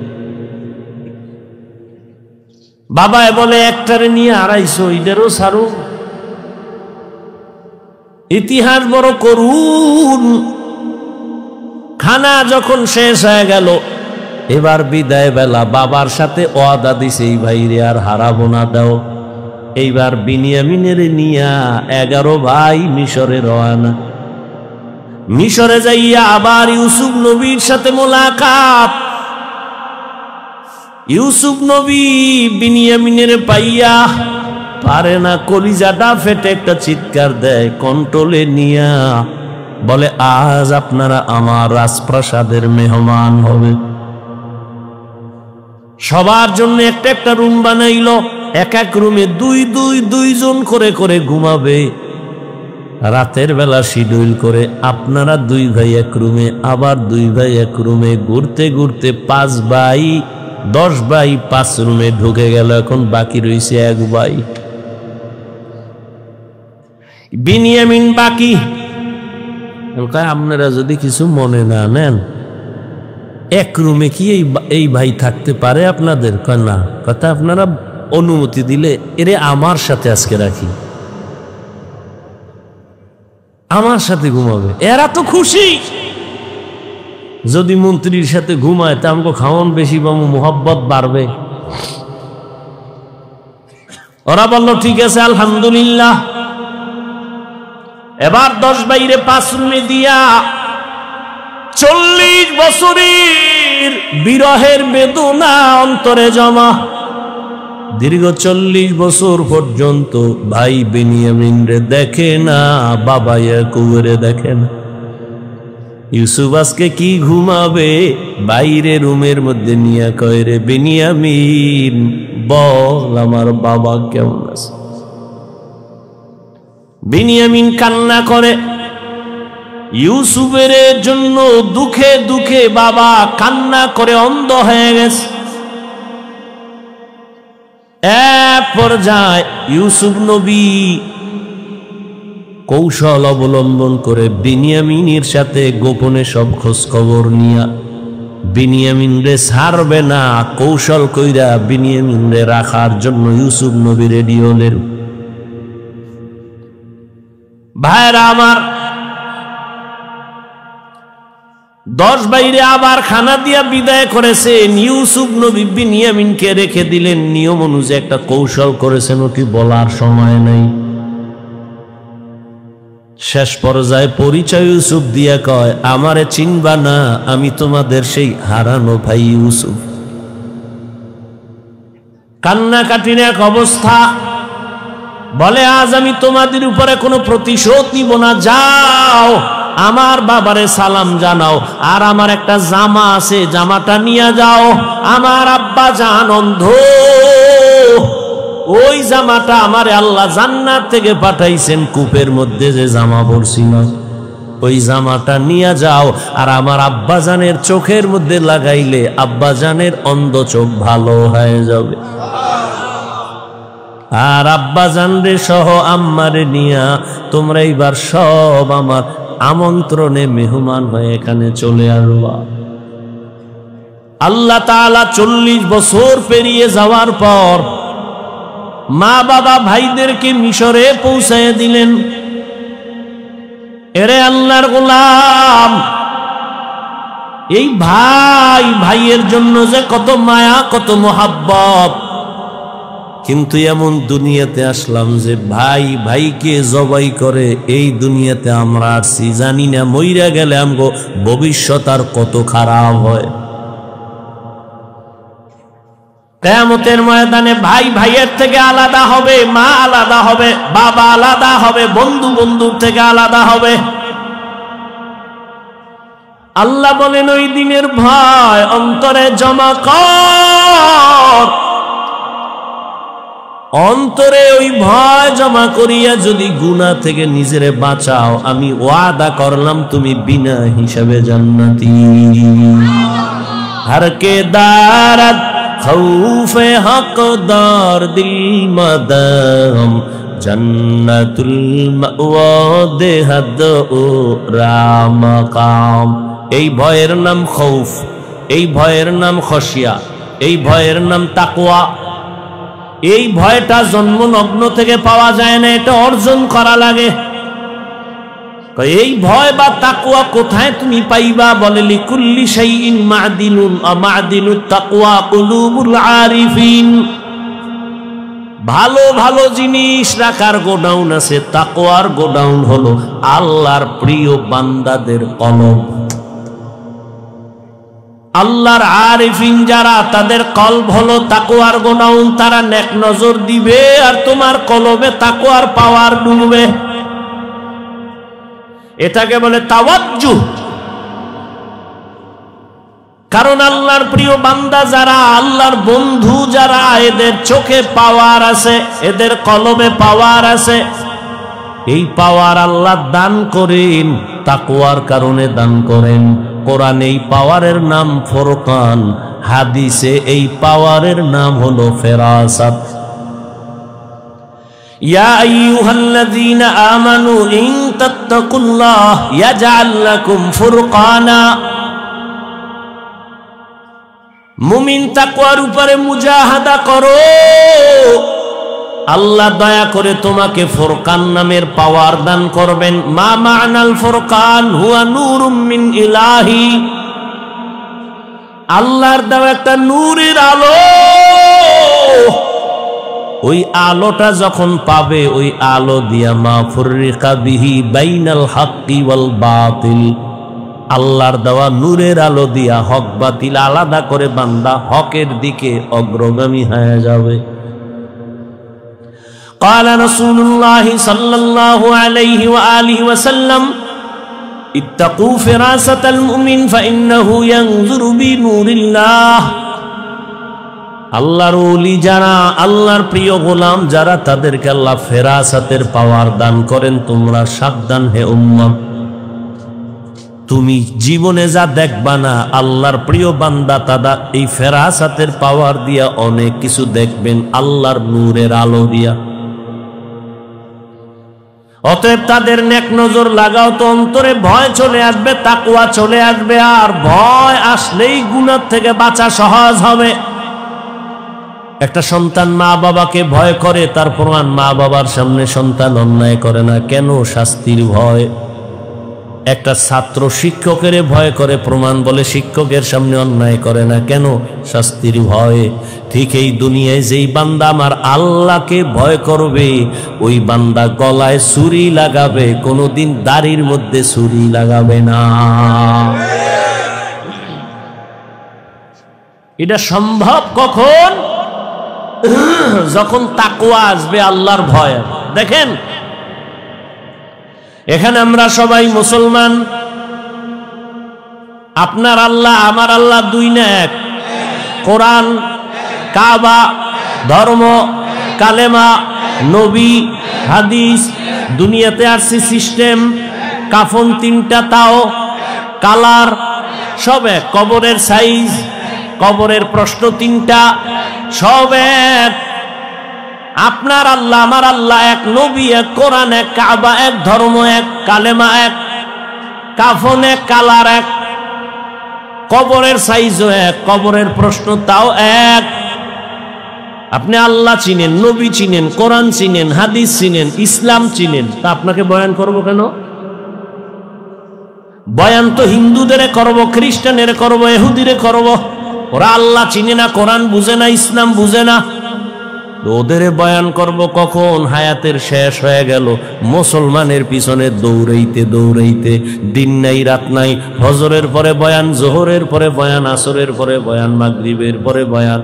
Speaker 1: বাবায় বলে একটারে নিয়ে 250, এটারও ছাড়ো। ইতিহাস বড় করুন। খানা যখন শেষ হয়ে গেল, এবার বিদায় বেলা বাবার সাথে ওয়াদা দিছে এই ভাইরে আর হারাবো না দাও। এইবার বিনিয়ামিনের নিয়া 11 ভাই মিশরে রওনা। মিশরে যাইয়া আবার ইউসুফ নবীর সাথে মোলাকাত। ইউসুফ নবী বিনিয়ামিনের পাইয়া পারে না, কলিজাটা ফেটে একটা চিৎকার দেয়, কন্ট্রোলে নিয়া বলে আজ আপনারা আমার রাজপ্রাসাদের মেহমান হবে। সবার জন্য একটা একটা রুম বানাইল, এক এক রুমে 2 জন করে করে ঘুমাবে। রাতের বেলা শিডিউল করে আপনারা 2 ভাই এক রুমে, আবার 2 ভাই এক রুমে, ঘুরতে ঘুরতে 5 ভাই 10 ভাই 5 রুমে ঢুকে গেল। এখন বাকি রয়েছে 1 ভাই বিনিয়ামিন বাকি। আপনারা যদি কিছু মনে না নেন, এক রুমে কি এই ভাই থাকতে পারে আপনাদের? না, কথা আপনারা অনুমতি দিলে এরে আমার সাথে আজকে রাখি, আমার সাথে ঘুমাবে। এরা তো খুশি। যদি মন্ত্রীর সাথে ঘুমায় তা আমাকে খাওয়ান বেশি পাবো, মোহাব্বত বাড়বে। ওরা বলল ঠিক আছে আলহামদুলিল্লাহ। এবার 10 ভাইরে 5 রুমে দিয়া 40 বছরের বিরহের বেদনা অন্তরে জমা। দীর্ঘ 40 বছর পর্যন্ত ভাই বিনিয়ামিন রে দেখে না, বাবা ইয়াকুবরে দেখে না। ইউসুফ আজকে কি ঘুমাবে? বাইরে রুমের মধ্যে নিয়ে কয়, রে বিনিয়ামিন বল আমার বাবা কেমন আছে? বিনিয়ামিন কান্না করে। ইউসুফের জন্য দুঃখে দুঃখে বাবা কান্না করে অন্ধ হয়ে গেছে। এক পর্যায়ে ইউসুফ নবী কৌশল অবলম্বন করে বিনিয়ামিনের সাথে গোপনে সব খোঁজ খবর নিয়া বিনিয়ামিন রে ছাড়বে না, কৌশল কইরা বিনিয়ামিন রে রাখার জন্য ইউসুফ নবী রেডি হলেন। ভাইরা আমার, 10 ভাইরে আবার খানা দিয়া বিদায় করেছেন। ইউসুফ নবী বিনিয়ামিনকে রেখে দিলেন। নিয়ম অনুযায়ী একটা কৌশল করেছেন, ওটি বলার সময় নেই। শেষ পর্যায়ে পরিচয় ইউসুফ দিয়া কয়, আমারে চিনবা না, আমি তোমাদের সেই হারানো ভাই ইউসুফ। কান্নাকাটির এক অবস্থা। বলে আজ আমি তোমাদের উপরে কোনো প্রতিশোধ নিব না, যাও আমার বাবারে সালাম জানাও, আর আমার একটা জামা আছে, জামাটা নিয়ে যাও। আমার আব্বা জান অন্ধ, ওই জামাটা আমারে আল্লাহ জান্নাত থেকে পাঠাইছেন, কূপের মধ্যে যে জামা পরছি না ওই জামাটা নিয়ে যাও, আর আমার আব্বাজানের চোখের মধ্যে লাগাইলে আব্বাজানের অন্ধ চোখ ভালো হয়ে যাবে। আর আব্বাজান রে সহ আম্মারে নিয়া তোমরা এইবার সব আমার আমন্ত্রণে মেহমান হয়ে এখানে চলে আসবা। আল্লাহ তাআলা 40 বছর পেরিয়ে যাওয়ার পর মা বাবা ভাইদেরকে মিশরে পৌঁছায় দিলেন। এরে আল্লাহর গোলাম, এই ভাই ভাইয়ের জন্য যে কত মায়া কত মোহাব্বত, কিন্তু এমন দুনিয়াতে আসলাম যে ভাই ভাইকে জবাই করে এই দুনিয়াতে আমরা আসছি, জানি না মইরা গেলে আমগো ভবিষ্যৎ আর কত খারাপ হয়। কিয়ামতের ময়দানে ভাই ভাইয়ের থেকে আলাদা হবে, মা আলাদা হবে, বাবা আলাদা হবে, বন্ধু বন্ধুর থেকে আলাদা হবে। আল্লাহ বলেন ওই দিনের ভয় অন্তরে জমা কর, অন্তরে ওই ভয় জমা করিয়া যদি গুনাহ থেকে নিজেরে বাঁচাও, আমি ওয়াদা করলাম তুমি বিনা হিসাবে জান্নাতি। हर के दारत खौफे हकदार दिल मदम जन्नतुल मअवा देहद ও রামাকাম। এই ভয়ের নাম খৌফ, এই ভয়ের নাম খশিয়া, এই ভয়ের নাম তাকওয়া। এই ভয়টা জন্মলগ্ন থেকে পাওয়া যায় না, এটা অর্জন করা লাগে। এই ভয় বা তাকওয়া কোথায় তুমি পাইবা? বলে লিকুল্লি শাইইন মা'দিনুন আ মা'দিনুত তাকওয়া কুলুবুল আরিফিন। ভালো ভালো জিনিস রাখার গোডাউন আছে, তাকওয়ার গোডাউন হলো আল্লাহর প্রিয় বান্দাদের কলব। আল্লাহর আরিফিন যারা, তাদের কলব হলো তাকওয়ার গোডাউন। তারা নেক নজর দিবে আর তোমার কলবে তাকওয়ার পাওয়ার ডুববে। এটাকে বলে তাওয়াজ্জুহ। কারণ আল্লাহর প্রিয় বান্দা যারা, আল্লাহর বন্ধু যারা, এদের চোখে পাওয়ার আছে, এদের কলবে পাওয়ার আছে। এই পাওয়ার আল্লাহ দান করেন, তাকওয়ার কারণে দান করেন। কোরআনে এই পাওয়ারের নাম ফুরকান, হাদিসে এই পাওয়ারের নাম হলো ফেরাসাত। ইয়া আইয়ুহাল্লাযীনা আমানু ইন তাত্তাকুল্লাহ ইয়াজআল লাকুম ফুরকানা। মুমিন তাকওয়ার উপরে মুজাহাদা করো, আল্লাহ দয়া করে তোমাকে ফুরকান নামের পাওয়ার দান করবেন। মা মা'নাল ফুরকান হুয়া নূরুম মিন ইলাহি। আল্লাহর দেওয়া একটা নূরের আলো, ওই আলোটা যখন পাবে, ওই আলো দিয়া মা ফুররিকা বিহি বাইনাল হাক্কি ওয়াল বাতিল। আল্লাহর দেওয়া নূরের আলো দিয়া হক বাতিল আলাদা করে বান্দা হকের দিকে অগ্রগামী হয়ে যাবে। قال رسول الله صلى الله عليه وآله وسلم اتقوا فراسة المؤمن فإنه ينظر بنور الله। আল্লাহর ওলি যারা, আল্লাহর প্রিয় গোলাম যারা, তাদেরকে আল্লাহ ফেরাসাতের পাওয়ার দান করেন। তোমরা সাবধান হে উম্মত, তুমি জীবনে যা দেখবা না, আল্লাহর প্রিয় বান্দা তারা এই ফেরাসাতের পাওয়ার দিয়া অনেক কিছু দেখবেন, আল্লাহর নূরের আলো দিয়া। অতএব তাদের নেক নজর লাগাও তো অন্তরে ভয় চলে আসবে, তাকওয়া চলে আসবে। আর ভয় আসলেই গুনাহ থেকে বাঁচা সহজ হবে। একটা সন্তান মা বাবাকে ভয় করে, তার প্রমাণ মা বাবার সামনে সন্তান অন্যায় করে না। কেন? শাস্তির ভয়। একটা ছাত্র শিক্ষকের ভয় করে, প্রমাণ বলে শিক্ষকের সামনে অন্যায় করে না। কেন? শাস্তির ভয়ে। ঠিক এই দুনিয়ায় যেই বান্দা আমার আল্লাহকে ভয় করবে, ওই বান্দা গলায় ছুরি লাগাবে, কোনোদিন দাড়ির মধ্যে ছুরি লাগাবে না। এটা সম্ভব কখন? যখন তাকওয়া আসবে, আল্লাহর ভয়। দেখেন, এখানে আমরা সবাই মুসলমান। আপনার আল্লাহ আমার আল্লাহ দুই না এক। কোরআন, কাবা, ধর্ম, কালেমা, নবী, হাদিস, দুনিয়াতে আসছে সিস্টেম, কাফন তিনটা, তাও কালার সব এক, কবরের সাইজ, কবরের প্রশ্ন তিনটা, সব এক। আপনার আল্লাহ আমার আল্লাহ এক, নবী এক, কোরআন এক, কাবা এক, ধর্ম এক, কালেমা এক, কাফন এক, কালার এক, কবরের সাইজও এক, কবরের প্রশ্ন তাও এক। আপনি আল্লাহ চিনেন, নবী চিনেন, কোরআন চিনেন, হাদিস চিনেন, ইসলাম চিনেন, তা আপনাকে বয়ান করব কেন? বয়ান তো হিন্দুদের করব, খ্রিস্টানের করব, ইহুদিরে করব। ওরা আল্লাহ চিনে না, কোরআন বুঝে না, ইসলাম বুঝে না, ওদের বয়ান করব কখন? হায়াতের শেষ হয়ে গেল, মুসলমানের পিছনে দৌড়াইতে দৌড়াইতে, দিন নাই রাত নাই, ফজরের পরে বয়ান, জোহরের পরে বয়ান, আসরের পরে বয়ান, মাগরিবের পরে বয়ান।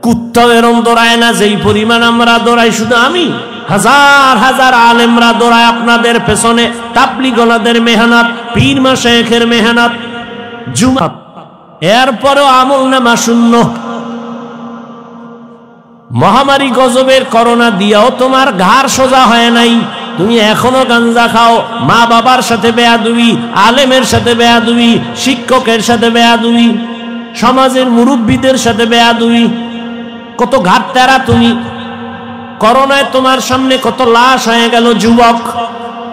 Speaker 1: কুত্তাও এরম দৌড়ায় না যেই পরিমাণ আমরা দৌড়াই। শুধু আমি, হাজার হাজার আলেমরা দৌড়ায় আপনাদের পেছনে, তাবলীগওয়ালাদের মেহনত, পীর মাশায়েখের মেহনত, জুমা, এরপরেও আমল নামা শূন্য। মহামারী গজবের করোনা দিয়াও তোমার ঘাড় সোজা হয় নাই, তুমি এখনো গাঞ্জা খাও, মা বাবার সাথে বেয়াদবি, আলেমের সাথে বেয়াদবি, শিক্ষকের সাথে বেয়াদবি, সমাজের মুরব্বীদের সাথে বেয়াদবি, কত ঘাট তেরা তুমি। করোনায় তোমার সামনে কত লাশ হয়ে গেল, যুবক,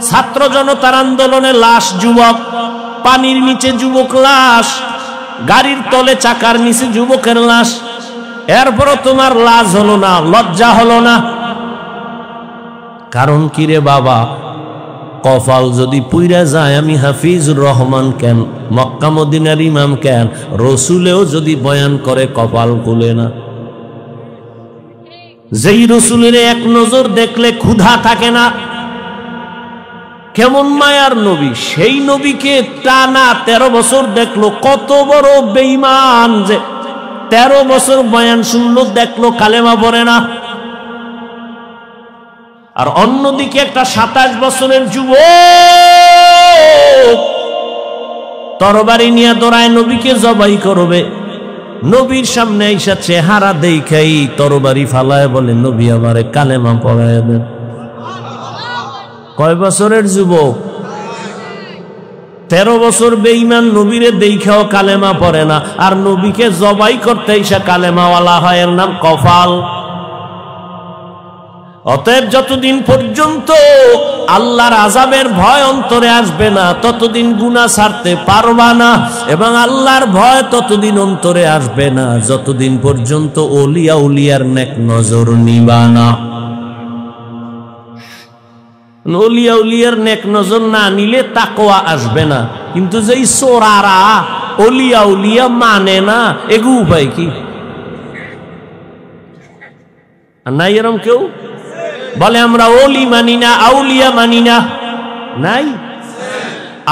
Speaker 1: ছাত্র জনতার আন্দোলনে লাশ যুবক, পানির নিচে যুবক লাশ, গাড়ির তলে চাকার নিচে যুবকের লাশ, এরপরও তোমার লাজ হলো না, লজ্জা হলো না। কারণ কি রে বাবা? কপাল যদি পুইরা যায়, আমি হাফিজুর রহমান কেন, মক্কা মদিনার ইমাম কেন, রসুলেও যদি বয়ান করে কপাল খুলে না। যেই রসুলের এক নজর দেখলে ক্ষুধা থাকে না, কেমন মায়ার নবী, সেই নবীকে টানা 13 বছর দেখলো, কত বড় বেঈমান যে 13 বছর বয়ান শুনলো, দেখলো কালেমা পড়ে না। আর অন্যদিকে একটা 27 বছরের যুবক তরবারি নিয়ে দৌড়ায়, নবীকে জবাই করবে, নবীর সামনে আইসা চেহারা দেখাই তরবারি ফালায় বলে, নবী আমারে কালেমা পড়ায় দেন। কয় বছরের যুবক? 13 বছর বেঈমান, নবীরে দেখাও কালেমা পড়ে না, আর নবীকে জবাই করতে আইসা কালেমাওয়ালা হয়, এর নাম কপাল। অতএব যতদিন পর্যন্ত আল্লাহর আযাবের ভয় অন্তরে আসবে না, ততদিন গুনাহ ছাড়তে পারবা না, এবং আল্লাহর ভয় ততদিন অন্তরে আসবে না যতদিন পর্যন্ত ওলিয়া উলিয়ার নেক নজর নিবা না। ওলিয়া উলিয়ার নেক নজর না নিলে তাকওয়া আসবে না। কিন্তু যেই চোরারা ওলিয়া উলিয়া মানে না, এগু উপায় কি? নাই এরম কেউ বলে আমরা ওলি মানি না, আউলিয়া মানি না? নাই।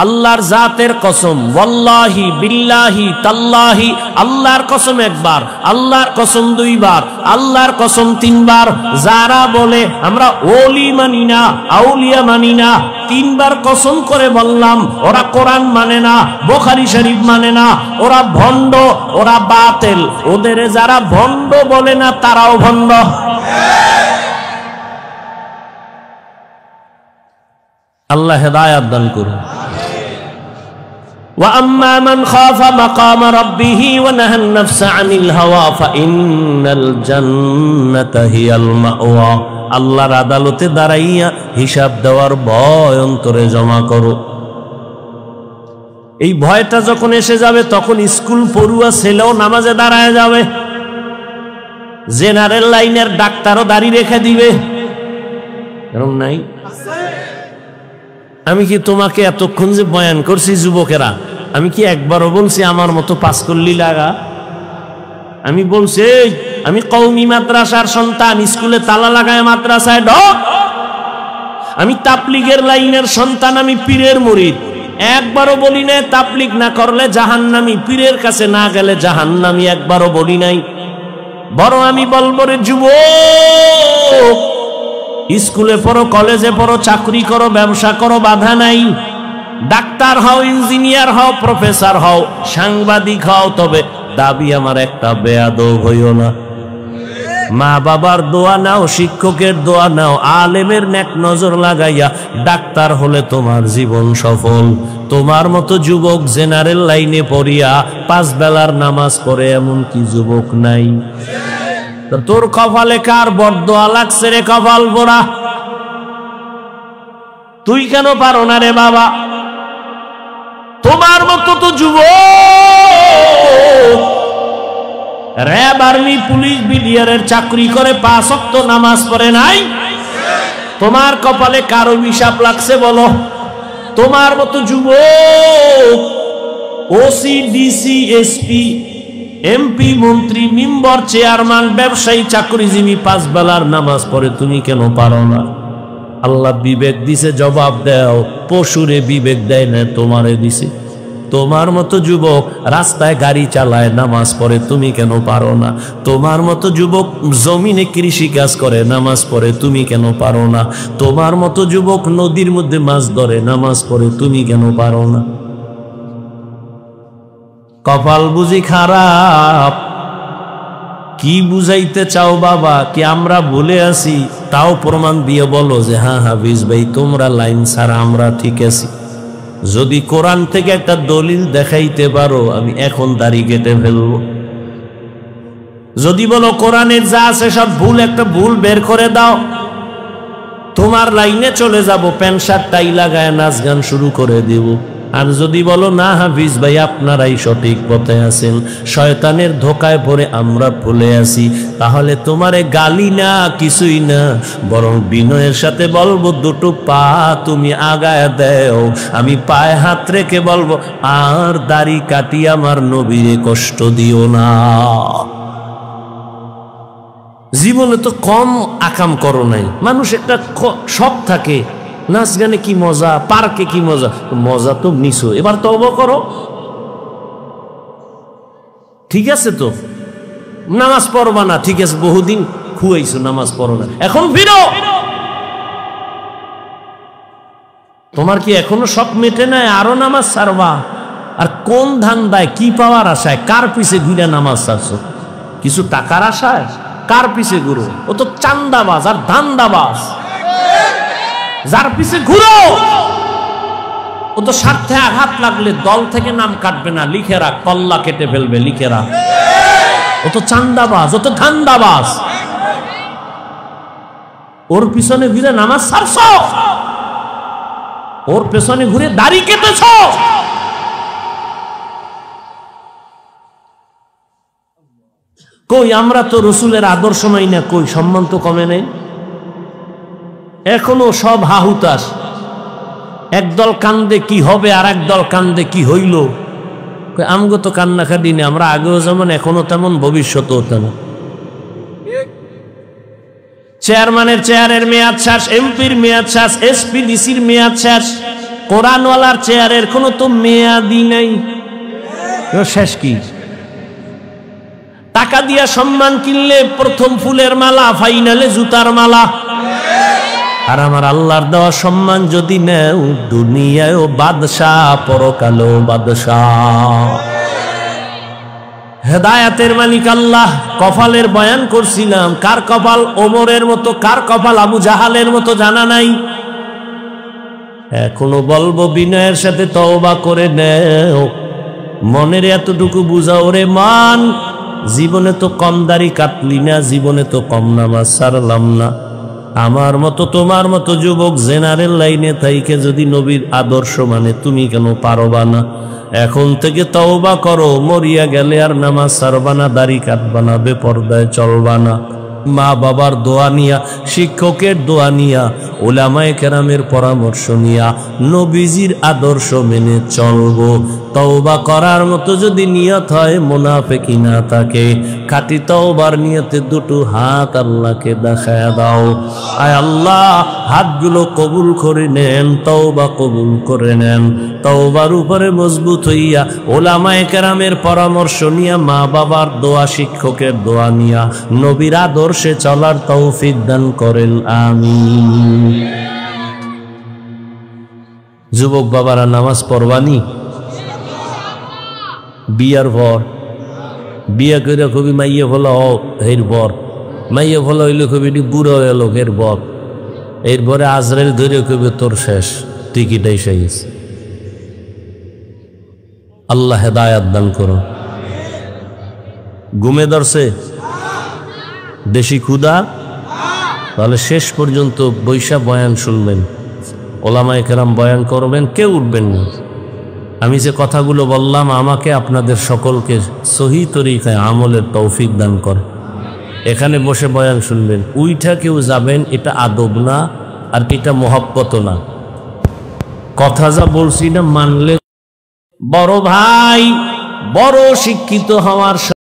Speaker 1: আল্লাহর জাতের কসম, ওয়াল্লাহি বিল্লাহি তাল্লাহি, আল্লাহর কসম একবার, আল্লাহর কসম 2 বার, আল্লাহর কসম 3 বার। যারা বলে আমরা ওলি মানি না, আউলিয়া মানি না, 3 বার কসম করে বললাম, ওরা কোরআন মানে না, বুখারী শরীফ মানে না, ওরা ভণ্ড, ওরা বাতিল। ওদের যারা ভণ্ড বলে না, তারাও ভণ্ড। আল্লাহ হেদায়েত দান করুন। وأما من خاف مقام ربه ونهى النفس عن الهوى فإن الجنة هي المأوى। আল্লাহর আদালতে দাঁড়াইয়া হিসাব দেওয়ার ভয় অন্তরে জমা করো। এই ভয়টা যখন এসে যাবে, তখন স্কুল পড়ুয়া ছেলেও নামাজে দাঁড়ায় যাবে, জেনারেল লাইনের ডাক্তারও দাড়ি রেখে দিবে। এরকম নাই? আমি কি তোমাকে এতক্ষণ যে বয়ান করছি যুবকেরা, আমি কি একবারও বলছি আমার মতো পাস করলি লাগা? আমি বলছি আমি কওমি মাদ্রাসার সন্তান, স্কুলে তালা লাগায় মাদ্রাসায় ঢোক। আমি তাবলীগের লাইনের সন্তান, আমি পীরের মুরিদ। একবারও বলি নাই তাবলীগ না করলে জাহান্নামী, পীরের কাছে না গেলে জাহান্নামী, একবারও বলি নাই। বড় আমি বলবো রে যুবক, স্কুলে পড়ো, কলেজে পড়ো, চাকরি করো, ব্যবসা করো, বাধা নাই। ডাক্তার হও, ইঞ্জিনিয়ার হও, প্রফেসর হও, সাংবাদিক হও, তবে দাবি আমার একটা, বেয়াদব হইও না। মা বাবার দোয়া নাও, শিক্ষকের দোয়া নাও, আলেমের নেক নজর লাগাইয়া ডাক্তার হলে তোমার জীবন সফল। তোমার মতো যুবক জেনারেল লাইনে পড়িয়া 5 বেলার নামাজ পড়ে এমন কি যুবক নাই? তোর কপালে কার বরদোয়া লাগছে রে কপাল পোড়া? তুই কেন পারো না রে বাবা? তোমার মতো তো যুবক র‍্যাব, আর্মি, পুলিশ, বিডিআরের চাকরি করে 5 ওয়াক্ত নামাজ পড়ে নাই। তোমার কপালে কার অভিশাপ লাগছে বলো? তোমার মতো যুবক ওসি, ডিসি, এসপি, এমপি, মন্ত্রী, মেম্বার, চেয়ারম্যান, ব্যবসায়ী, চাকরিজীবী 5 বেলার নামাজ পড়ে, তুমি কেন পারো না? আল্লাহ বিবেক দিছে, জবাব দাও। পশুরে বিবেক দেয় না, তোমারে দিছে। তোমার মতো যুবক রাস্তায় গাড়ি চালায়, নামাজ পড়ে, তুমি কেন পারো না? তোমার মতো যুবক জমিনে কৃষি কাজ করে, নামাজ পড়ে, তুমি কেন পারো না? তোমার মতো যুবক নদীর মধ্যে মাছ ধরে, নামাজ পড়ে, তুমি কেন পারো না? কপাল বুঝি খারাপ? কি বুঝাইতে চাও বাবা? কি আমরা ভুলে আছি? তাও প্রমাণ দিয়ে বলো যে হ্যাঁ হাফিজ ভাই তোমরা লাইন ছাড়া আমরা ঠিক আছি। যদি কোরআন থেকে একটা দলিল দেখাইতে পারো, আমি এখন দাড়ি কেটে ফেলবো। যদি বলো কোরআনের যা আছে সব ভুল, একটা ভুল বের করে দাও, তোমার লাইনে চলে যাব, প্যান্ট শার্ট টাই লাগায় নাচ গান শুরু করে দেব। আর যদি বলো না হাফিজ ভাই আপনারাই সঠিক পথে আছেন, শয়তানের ধোকায় পড়ে আমরা ভুলে আছি, তাহলে তোমারে গালি না, কিছুই না, বরং বিনয়ের সাথে বলবো দুটো পা তুমি আগায় দেও। আমি পায়ে হাত রেখে বলবো আর দাড়ি কাটি আমার নবীরে কষ্ট দিও না। জীবনে তো কম আকাম করো নাই। মানুষ একটা শখ থাকে, নাচ গানে কি মজা, পার্কে কি মজা, মজা তো নিছো, এবার তওবা করো। ঠিক আছে তো নামাজ পড়বা না, ঠিক আছে, বহুদিন খুয়াইছো নামাজ পড়ো না, এখন ফিরো। তোমার কি এখনো শখ মেটে নাই? আরো নামাজ ছাড়বা? আর কোন ধান্দায়, কি পাওয়ার আশায়, কার পিছে ঘুরে নামাজ ছাড়ছো? কিছু টাকার আশায়? কার পিছে ঘুরো? ও তো চান্দাবাজ আর ধান্দাবাজ। যার পিছে ঘুরো ও তো স্বার্থে আঘাত লাগলে দল থেকে নাম কাটবে না, লিখে রাখ, কল্লা কেটে ফেলবে, লিখে রাখ। ও তো চান্দাবাজ, ও তো ধান্দাবাজ। ওর পিছনে ঘুরে নামাজ ছাড়ছ, ওর পেছনে ঘুরে দাড়ি কেটেছ। কই আমরা তো রসুলের আদর্শ মাই না, কই সম্মান তো কমে নেই। এখনো সব হাহুতাস, একদল কান্দে কি হবে আর একদল কান্দে কি হইল। আমগো তো কান্নাকাটি নেই, আমরা আগেও যেমন এখনো তেমন, ভবিষ্যতেও তেমন। চেয়ারম্যানের চেয়ারের মেয়াদ শেষ, এমপির মেয়াদ শেষ, এসপি ডিসির মেয়াদ শেষ, কোরআনওয়ালার চেয়ারের কোনো তো মেয়াদই নাই। শেষ কি? টাকা দিয়া সম্মান কিনলে প্রথম ফুলের মালা, ফাইনালে জুতার মালা। আর আমার আল্লাহর দেওয়া সম্মান যদি নেও, দুনিয়ায়ও বাদশাহ, পরকালেও বাদশাহ। হেদায়েতের মালিক আল্লাহ। কপালের বয়ান করছিলাম, কার কপাল ওমরের মতো, কার কপাল আবু জাহালের মতো জানা নাই। এখনো বলবো বিনয়ের সাথে তওবা করে নেও, মনের এতটুকু বুঝাও রে মান, জীবনে তো কম দাড়ি কাটলি না, জীবনে তো কম নামাজ ছাড়লাম না। আমার মতো তোমার মতো যুবক জেনারেল লাইনে থাইকে যদি নবীর আদর্শ মানে, তুমি কেন পারবা না? এখন থেকে তওবা করো, মরিয়া গেলে আর নামাজ ছাড়বা না, দাড়ি কাটবা না, বেপরদায় চলবা না। মা বাবার দোয়া নিয়া, শিক্ষকের দোয়া নিয়া, উলামায়ে কেরামের পরামর্শ নিয়া নবীজির আদর্শ মেনে চলবো। তওবা করার মতো যদি নিয়ত হয়, মুনাফিকি না থাকে, খাঁটি তওবার নিয়তে দুটো হাত আল্লাহকে দেখায়া দাও। আয় আল্লাহ, হাতগুলো কবুল করে নেন, তওবা কবুল করে নেন। তওবার উপরে মজবুত হইয়া উলামায়ে কেরামের পরামর্শ নিয়া, মা বাবার দোয়া, শিক্ষকের দোয়া নিয়া নবীর আদর্শে চলার তৌফিক দান করেন, আমিন। যুবক বাবারা নামাজ পড়বানি? বিয়ার পর, বিয়া করে খুবই মাইয়ে হলো এর পর মাইয়া ভালো হইলে কবি বুড়ো লোকের বক, এরপরে আজরাইল ধরে কবি তোর শেষ, টিকিট এসে গেছে। আল্লাহ হেদায়াত দান করো। ঘুমে ধরছে দেশি ক্ষুধা, তাহলে শেষ পর্যন্ত বৈশা বয়ান শুনবেন, ওলামায়ে কেরাম বয়ান করবেন, কেউ উঠবেন না। আমি যে কথাগুলো বললাম আমাকে আপনাদের সকলকে সহি তরিকায় আমলের তৌফিক দান করে। এখানে বসে বয়ান শুনবেন, উইঠা কেউ যাবেন, এটা আদব না, আর এটা মহব্বত না। কথা যা বলছি না মানলে, বড় ভাই বড় শিক্ষিত হওয়ার